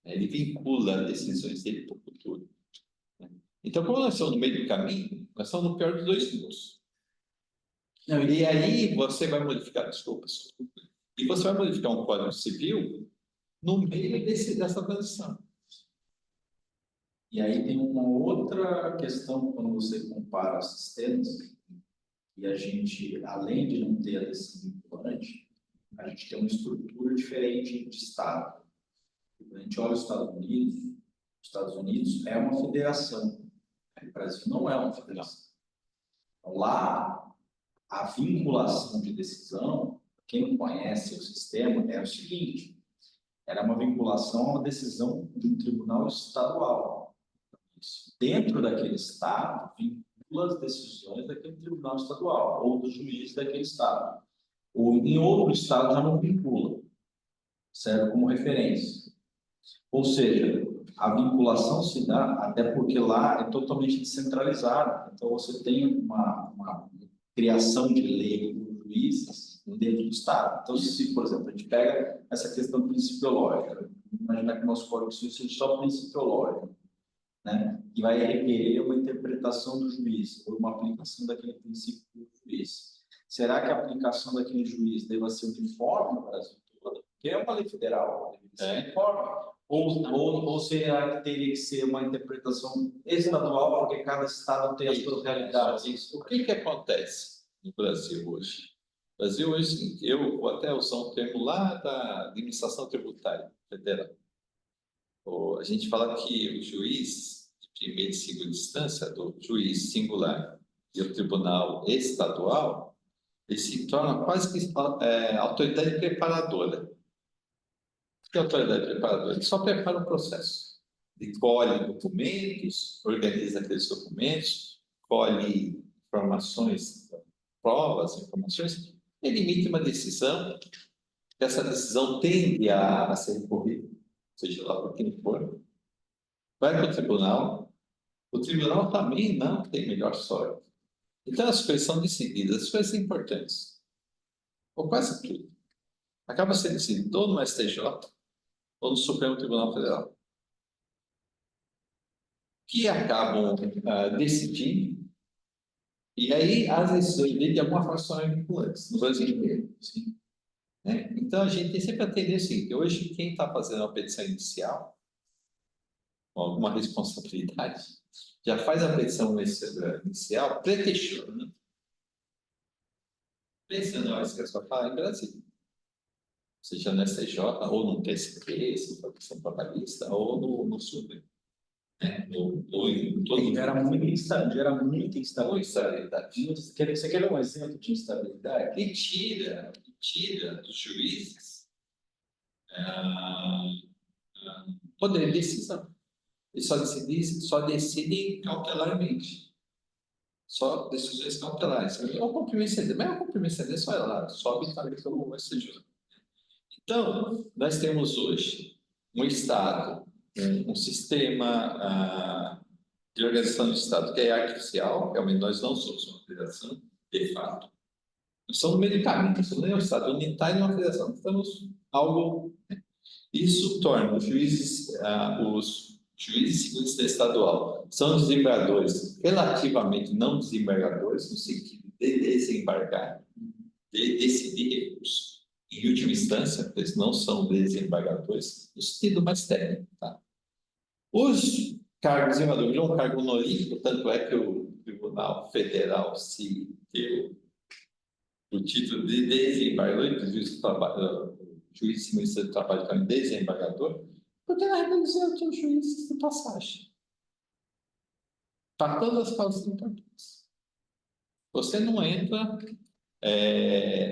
S6: Ele vincula decisões dele para o futuro. Então, como nós estamos no meio do caminho, nós estamos no pior dos dois mundos. E aí você vai modificar, e você vai modificar um Código Civil no meio dessa transição.
S2: E aí tem uma outra questão quando você compara os sistemas, e a gente, além de não ter a decisão vinculante, a gente tem uma estrutura diferente de Estado. Quando a gente olha os Estados Unidos é uma federação. O Brasil não é uma federação. Então, lá, a vinculação de decisão, quem não conhece o sistema, é o seguinte: era uma vinculação a uma decisão de um tribunal estadual. Dentro daquele Estado, vincula as decisões daquele tribunal estadual ou do juiz daquele Estado. Ou em outro Estado já não vincula, serve como referência. Ou seja, a vinculação se dá até porque lá é totalmente descentralizado. Então, você tem uma criação de lei por juízes dentro do Estado. Então, se, por exemplo, a gente pega essa questão principiológica, imaginar que o nosso Código Civil seja só principiológico, né? E vai requerer uma interpretação do juiz, ou uma aplicação daquele princípio do juiz. Será que a aplicação daquele juiz deva ser uniforme no Brasil todo? Porque é uma lei federal, deve ser uniforme. Ou será que teria que ser uma interpretação estadual, porque cada estado tem as suas realidades?
S6: O que acontece no Brasil hoje? No Brasil hoje, eu vou até usar um termo lá da administração tributária federal. A gente fala que o juiz de primeira e segunda instância, do juiz singular e o tribunal estadual, ele se torna quase que autoridade preparadora. O que é autoridade preparadora? Ele só prepara o processo. Ele colhe documentos, organiza aqueles documentos, colhe informações, provas, informações, ele emite uma decisão, essa decisão tende a ser recorrida, seja lá por quem for, vai para o tribunal também não tem melhor sorte. Então, as coisas são decididas, as coisas importantes, ou quase tudo, acaba sendo decidido ou no STJ ou no Supremo Tribunal Federal, que acabam decidindo, e aí as decisões dele de alguma forma são vinculantes, no Brasil inteiro. Sim. Né? Então, a gente tem sempre a tendência que hoje quem está fazendo uma petição inicial, com alguma responsabilidade, já faz a petição inicial pretextando, pensando, isso que é só falar em Brasil. Seja no STJ, ou no TST, se for questão trabalhista, ou no Supremo.
S2: Gera muita instabilidade. Você quer ver um exemplo de instabilidade?
S6: Que tira dos juízes poder de decisão. Eles só decidem cautelarmente. Só decisões cautelares. É o cumprimento cedente, mas é o cumprimento cedente, olha lá, sobe também como STJ. Então, nós temos hoje um Estado, um sistema de organização do Estado que é artificial, realmente nós não somos uma federação, de fato. Nós somos no meio de caminho, nós somos um Estado unitário e uma federação. Estamos algo... Isso torna os juízes segundo estadual são desembargadores relativamente não desembargadores, no sentido de desembargar, de decidir recursos. Em última instância, eles não são desembargadores, no sentido mais técnico. Tá? Os cargos desembargadores é um cargo honorífico, tanto é que o Tribunal Federal se deu o título de desembargador, o juiz de Ministério do Trabalho também desembargador, porque na realidade são juízes de passagem. Para todas as causas importantes. Você não entra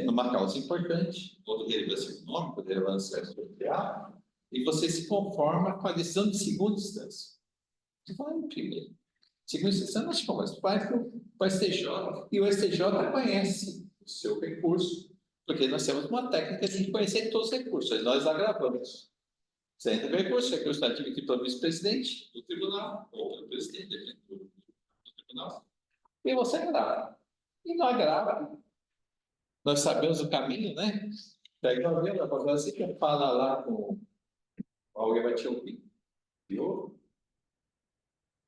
S6: numa causa importante, ou de relevância econômica, ou de relevância social, e você se conforma com a decisão de segunda instância. Você fala em primeiro. Segunda instância, nós conversamos, vai para o STJ, e o STJ conhece o seu recurso, porque nós temos uma técnica de conhecer todos os recursos, nós agravamos. Você entra no recurso, o recurso está admitido pelo vice-presidente do tribunal, ou pelo presidente do tribunal, e você agrava. E não agrava. Nós sabemos o caminho, né? Pega alguém, vai fazer assim, fala lá com alguém, vai te ouvir. Viu?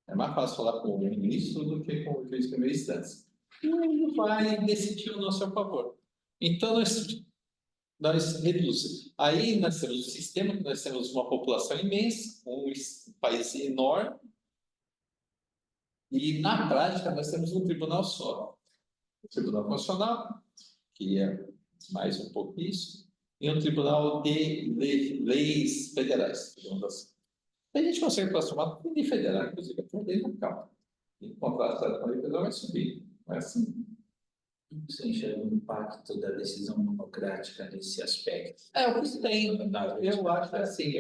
S6: É mais fácil falar com o ministro do que com o juiz de primeira instância. E ele vai decidir no nosso favor. Então, nós reduzimos. Aí nós temos um sistema que nós temos uma população imensa, um país enorme, e na prática nós temos um tribunal só. O Tribunal Constitucional, que é mais um pouco isso, e um tribunal de leis federais, digamos assim. A gente consegue transformar tudo em federal, inclusive até lei local. E contrastado com a lei federal vai subir. Não é assim.
S7: Você enxerga o impacto da decisão democrática nesse aspecto?
S6: O que tem, eu acho que assim,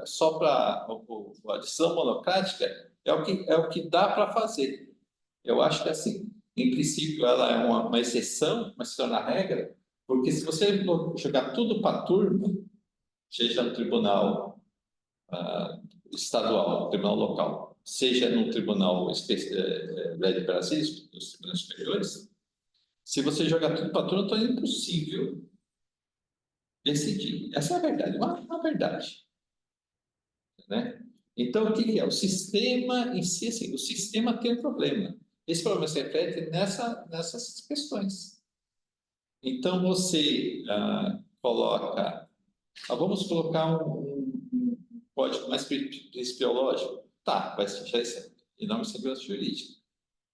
S6: só para a decisão monocrática é o que dá para fazer. Eu acho que assim, em princípio ela é uma exceção, mas se torna regra, porque se você jogar tudo para a turma, seja no tribunal estadual, no tribunal local, seja no tribunal de Brasil, nos tribunais superiores, se você jogar tudo para a turma, então é impossível decidir. Essa é a verdade, uma verdade. Né? Então, o que é? O sistema em si, assim, o sistema tem um problema. Esse problema se reflete nessas questões. Então, você coloca... vamos colocar um código mais principiológico. Tá, vai ser enorme segurança jurídica.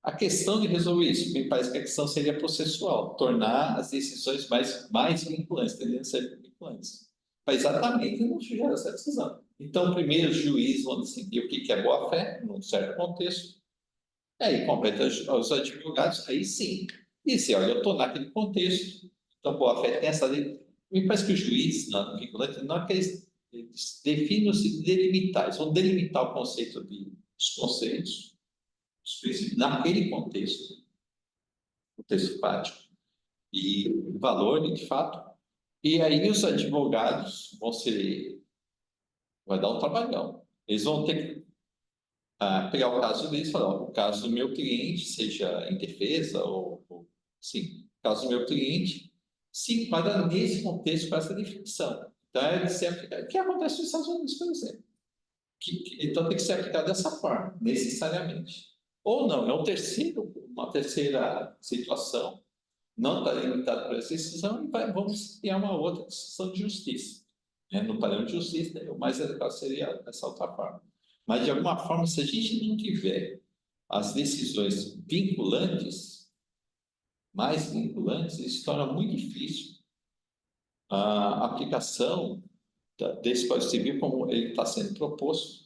S6: A questão de resolver isso, me parece que a questão seria processual, tornar as decisões mais vinculantes, deveriam ser vinculantes, para exatamente não sujar essa decisão. Então, primeiro, os juízes vão decidir o que é boa-fé, num certo contexto, aí compete aos advogados, aí sim, dizer, olha, eu estou naquele contexto, então boa-fé tem essa... Me parece que o juiz, não, vinculante, não é que eles definem os delimitar, eles vão delimitar o conceito os conceitos, naquele contexto prático e valor, de fato, e aí os advogados vai dar um trabalhão. Eles vão ter que pegar o caso deles e falar, o caso do meu cliente, seja em defesa sim, o caso do meu cliente se enquadra nesse contexto com essa definição. Então, o que acontece nos Estados Unidos, por exemplo. Então, tem que ser aplicado dessa forma, necessariamente. Ou não, é uma terceira situação, não está limitada por essa decisão, e vamos criar uma outra decisão de justiça. Né? No parâmetro de justiça, o mais adequado seria essa outra forma. Mas, de alguma forma, se a gente não tiver as decisões mais vinculantes, isso torna muito difícil a aplicação desse Código Civil como ele está sendo proposto,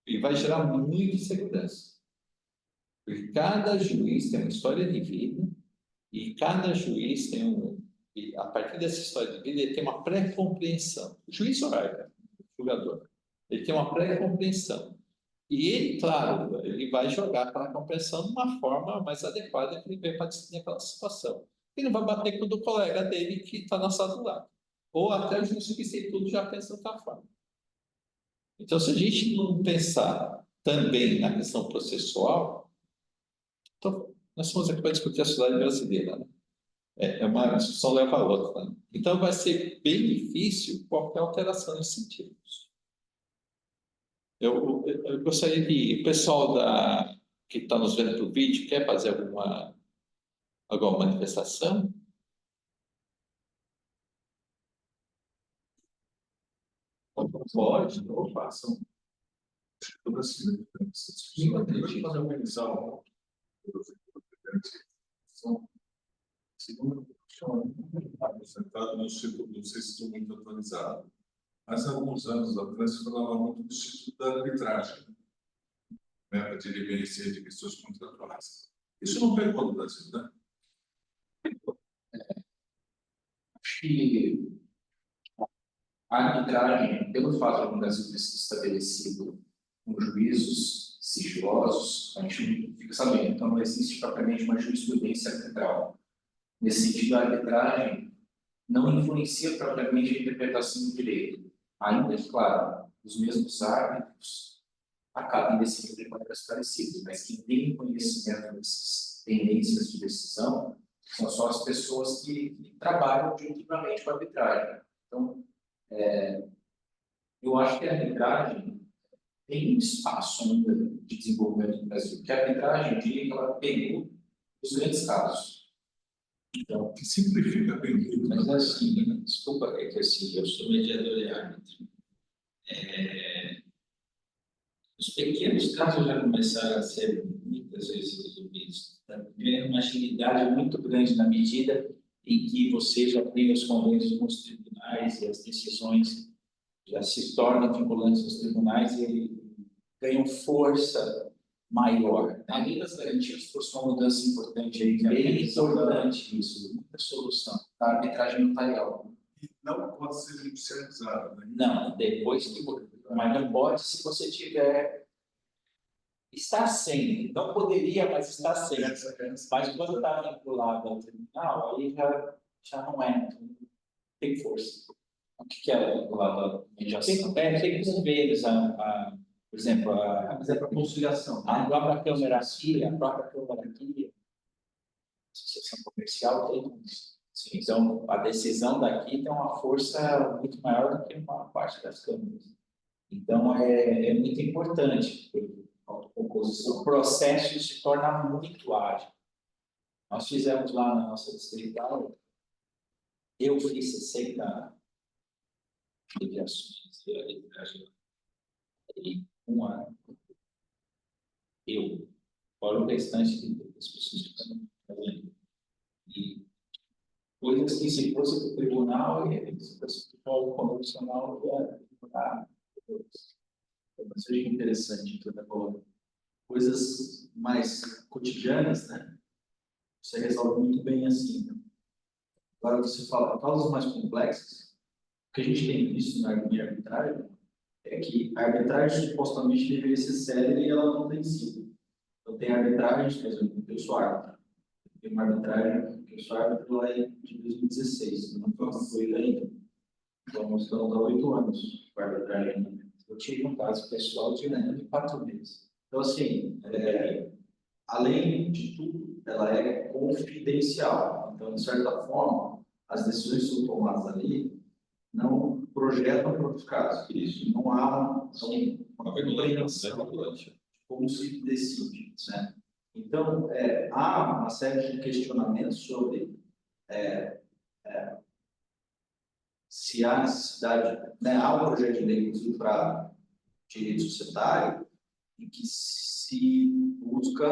S6: e vai gerar muita insegurança. Porque cada juiz tem uma história de vida e cada juiz e a partir dessa história de vida, ele tem uma pré-compreensão. O juiz ou o julgador, Ele tem uma pré-compreensão. E ele, claro, ele vai jogar aquela compreensão de uma forma mais adequada que ele vê para decidir aquela situação. Ele não vai bater com o do colega dele que está na sala do lado. Ou até o juiz substituto já pensa dessa forma. Então, se a gente não pensar também na questão processual, então, nós somos aqui para discutir a sociedade brasileira, né? Uma discussão leva a outra, né? Então, vai ser bem difícil qualquer alteração nesse sentido. Eu gostaria que o pessoal que está nos vendo pelo vídeo quer fazer alguma manifestação? Pode, ou façam.
S8: Segundo apresentado no Instituto, não sei se estou muito atualizado, mas há alguns anos atrás se falava muito do Instituto da Arbitragem, meta de diligência de questões contratuais. Isso não pegou no Brasil, né?
S2: Acho que a arbitragem, pelo fato de no Brasil ter sido estabelecido com juízos sigilosos, a gente não fica sabendo. Então, não existe propriamente uma jurisprudência arbitral. Nesse sentido, a arbitragem não influencia propriamente a interpretação do direito. Ainda que, claro, os mesmos árbitros acabem decidindo de maneiras parecidas, mas quem tem conhecimento dessas tendências de decisão são só as pessoas que trabalham diuturnamente com a arbitragem. Então, eu acho que a arbitragem tem um espaço ainda de desenvolvimento no Brasil, porque a arbitragem, eu diria que ela pegou os grandes casos. Então,
S8: Que simplifica bem.
S7: Mas assim, desculpa, é que assim, eu sou mediador e árbitro. Os pequenos casos já começaram a ser muitas vezes resolvidos. Ganha uma agilidade muito grande na medida em que você já tem os convênios com os tribunais e as decisões já se tornam vinculantes aos tribunais e ganham força maior.
S2: a lei das garantias fosse uma mudança importante aí, que é
S7: Bem
S2: importante isso, muita solução da arbitragem notarial.
S8: E não pode ser judicializado, né?
S7: Não, depois que. Mas não pode se você tiver. Está sendo. Não poderia, mas está sendo. Mas quando está vinculado ao tribunal, aí já não é. Tem força. O que é vinculado à mediação? Tem convênios, por exemplo,
S2: Mas é para conciliação.
S7: a própria Câmara aqui, a Associação Comercial tem isso. Então, a decisão daqui tem uma força muito maior do que uma parte das câmaras. Então, é muito importante. O processo se torna muito ágil. Nós fizemos lá na nossa distrital, eu fiz 60 mediações de arbitragem em um ano. Eu, fora o restante das pessoas que estão fazendo. E coisas que se fosse para o tribunal, e se fosse para o convencional, ia demorar.
S2: Mas seja interessante, então, coisas mais cotidianas, né? Você resolve muito bem assim. Agora, você fala causas mais complexas, o que a gente tem visto na arbitragem é que a arbitragem supostamente deveria ser séria e ela não tem sido. Então, tem arbitragem, por exemplo, eu sou árbitro. Tem uma arbitragem que eu sou árbitro lá de 2016, não foi ainda. Então, estamos há 8 anos com a arbitragem ainda.
S7: Eu tive um caso pessoal de 1 ano e 4 meses.
S2: Então, assim, além de tudo, ela é confidencial. Então, de certa forma, as decisões que são tomadas ali não projetam para outros casos. Isso não há uma compreensão de como se decide, né? Então, há uma série de questionamentos sobre se há necessidade, né? Há um projeto de lei, inclusive, para direito societário, em que se busca,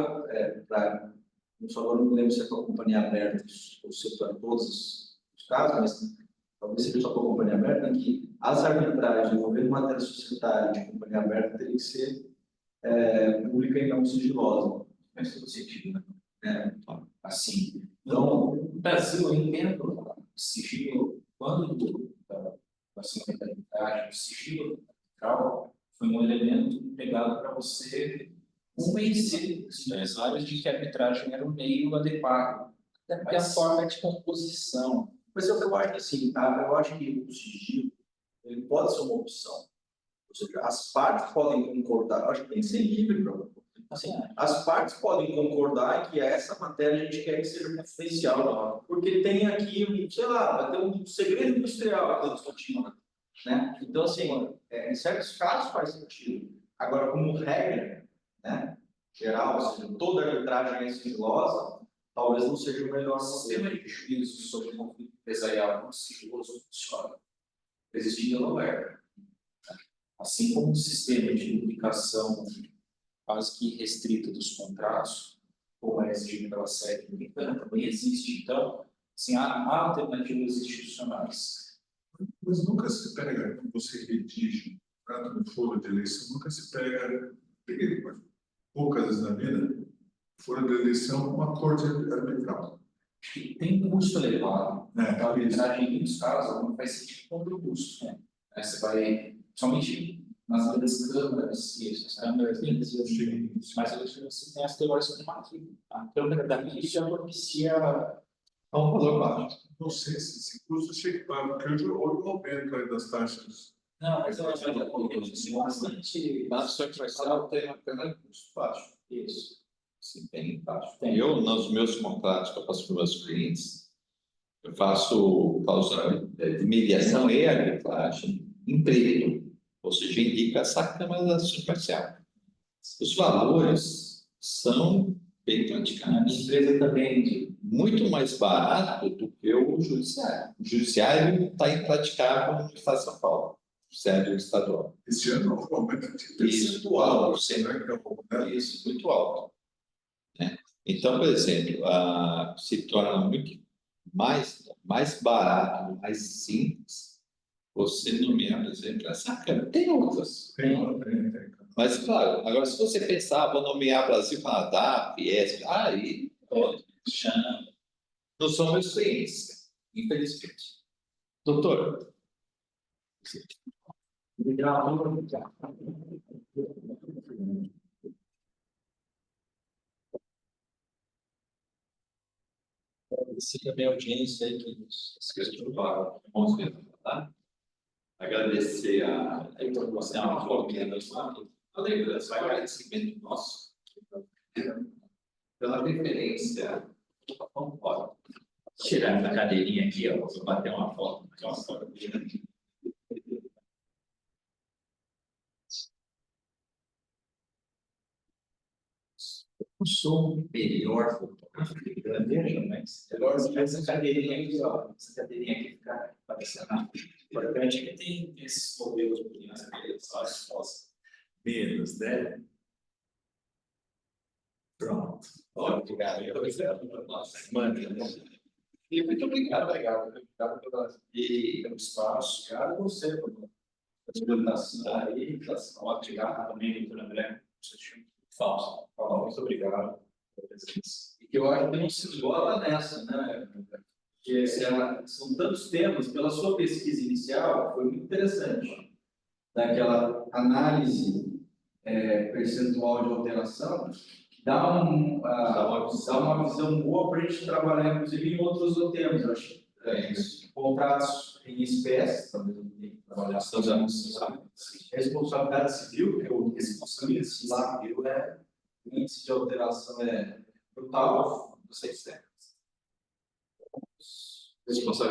S2: agora não lembro se é para a companhia aberta ou se é para todos os casos, mas talvez seja só para a companhia aberta, em que as arbitragens envolvendo matéria societária de companhia aberta teriam que ser pública e não sigilosa. Faz todo sentido, né? Assim, então, no Brasil, eu entendo o sigilo, quando o sigilo arbitral você convencer os empresários de que a arbitragem era o meio adequado. Até porque a forma de composição. Mas eu acho que assim, tá? Eu acho que o sigilo ele pode ser uma opção. Ou seja, as partes podem concordar. Eu acho que tem que ser livre para assim, as partes podem concordar em que essa matéria a gente quer que seja confidencial, porque tem aqui, sei lá, vai ter um segredo industrial que está discutindo, né? Então, assim, em certos casos faz sentido. Agora, como regra, né, geral, ou seja, toda arbitragem é sigilosa, talvez não seja o melhor sistema de juízo sobre conflito empresarial não sigiloso funciona. Existindo no governo. Assim como o sistema de publicação quase que restrita dos contratos, como é exigido pela SEC americana, também existe. Então, assim, há alternativas institucionais.
S8: Mas nunca se pega, quando você redige, tanto no foro de eleição, nunca se pega, peguei poucas vezes na vida, foro de eleição, uma corte arbitral.
S2: Tem custo elevado.
S8: É,
S2: A arbitragem, em muitos casos, não faz sentido contra o custo. Né? Aí você vai, somente nas grandes câmaras, as câmaras, mas você tem as teorias automáticas. A câmara da mídia propicia
S6: É um valor baixo.
S8: Não sei se esse custo chega para porque hoje o aumento aí das taxas.
S2: não, mas eu acho que é bastante.
S6: Na ação comercial tem uma pena de custo baixo.
S2: Isso.
S6: Sim, bem baixo.
S2: Tem.
S6: Eu, nos meus contratos que eu faço para os meus clientes, eu faço causa de mediação e arbitragem em preto, ou seja, indica essa câmara da ação comercial. Os valores são bem
S2: A minha
S6: praticados.
S2: empresa também
S6: Muito mais barato do que o judiciário. O judiciário está impraticável no estado de São Paulo, o judiciário estadual.
S8: Esse ano o aumento de
S6: Isso,
S8: percentual,
S6: sempre.
S8: né, que é um pouco, né?
S6: Isso, muito alto. Né? Então, por exemplo, se torna muito mais barato, mais simples você nomear, por exemplo, essa câmara. Tem outras.
S8: Tem.
S6: Mas, claro, agora se você pensar, vou nomear Brasil, Canadá, Fiesp, aí
S2: chama.
S6: não são meus clientes, infelizmente. Doutor,
S2: Agradecer também a audiência aí que nos assistiu.
S6: tá? Agradecer a
S2: informação, a
S6: lembrança, o agradecimento nosso pela referência. Concordo.
S7: Tirar da cadeirinha aqui, ó, vou bater uma foto.
S2: Eu sou o melhor fotógrafo de bandeira, mas essa cadeirinha aqui, ó, essa cadeirinha aqui fica parecendo. Importante é que tem esses modelos bonitos aqui, só as menos, né? Pronto. Obrigado. E muito obrigado, obrigado pelo espaço. Obrigado a você pela apresentação aí, obrigado também, doutor André. Falso. Muito obrigado. E que eu acho que não se esgola nessa, né? Porque são tantos temas, pela sua pesquisa inicial, foi muito interessante. Daquela análise percentual de alteração, dá uma visão boa para a gente trabalhar, inclusive, em outros temas. Eu acho contratos em espécie, talvez eu tenha que trabalhar responsabilidade civil, porque o responsabilidade civil o índice de alteração é brutal, não sei se é.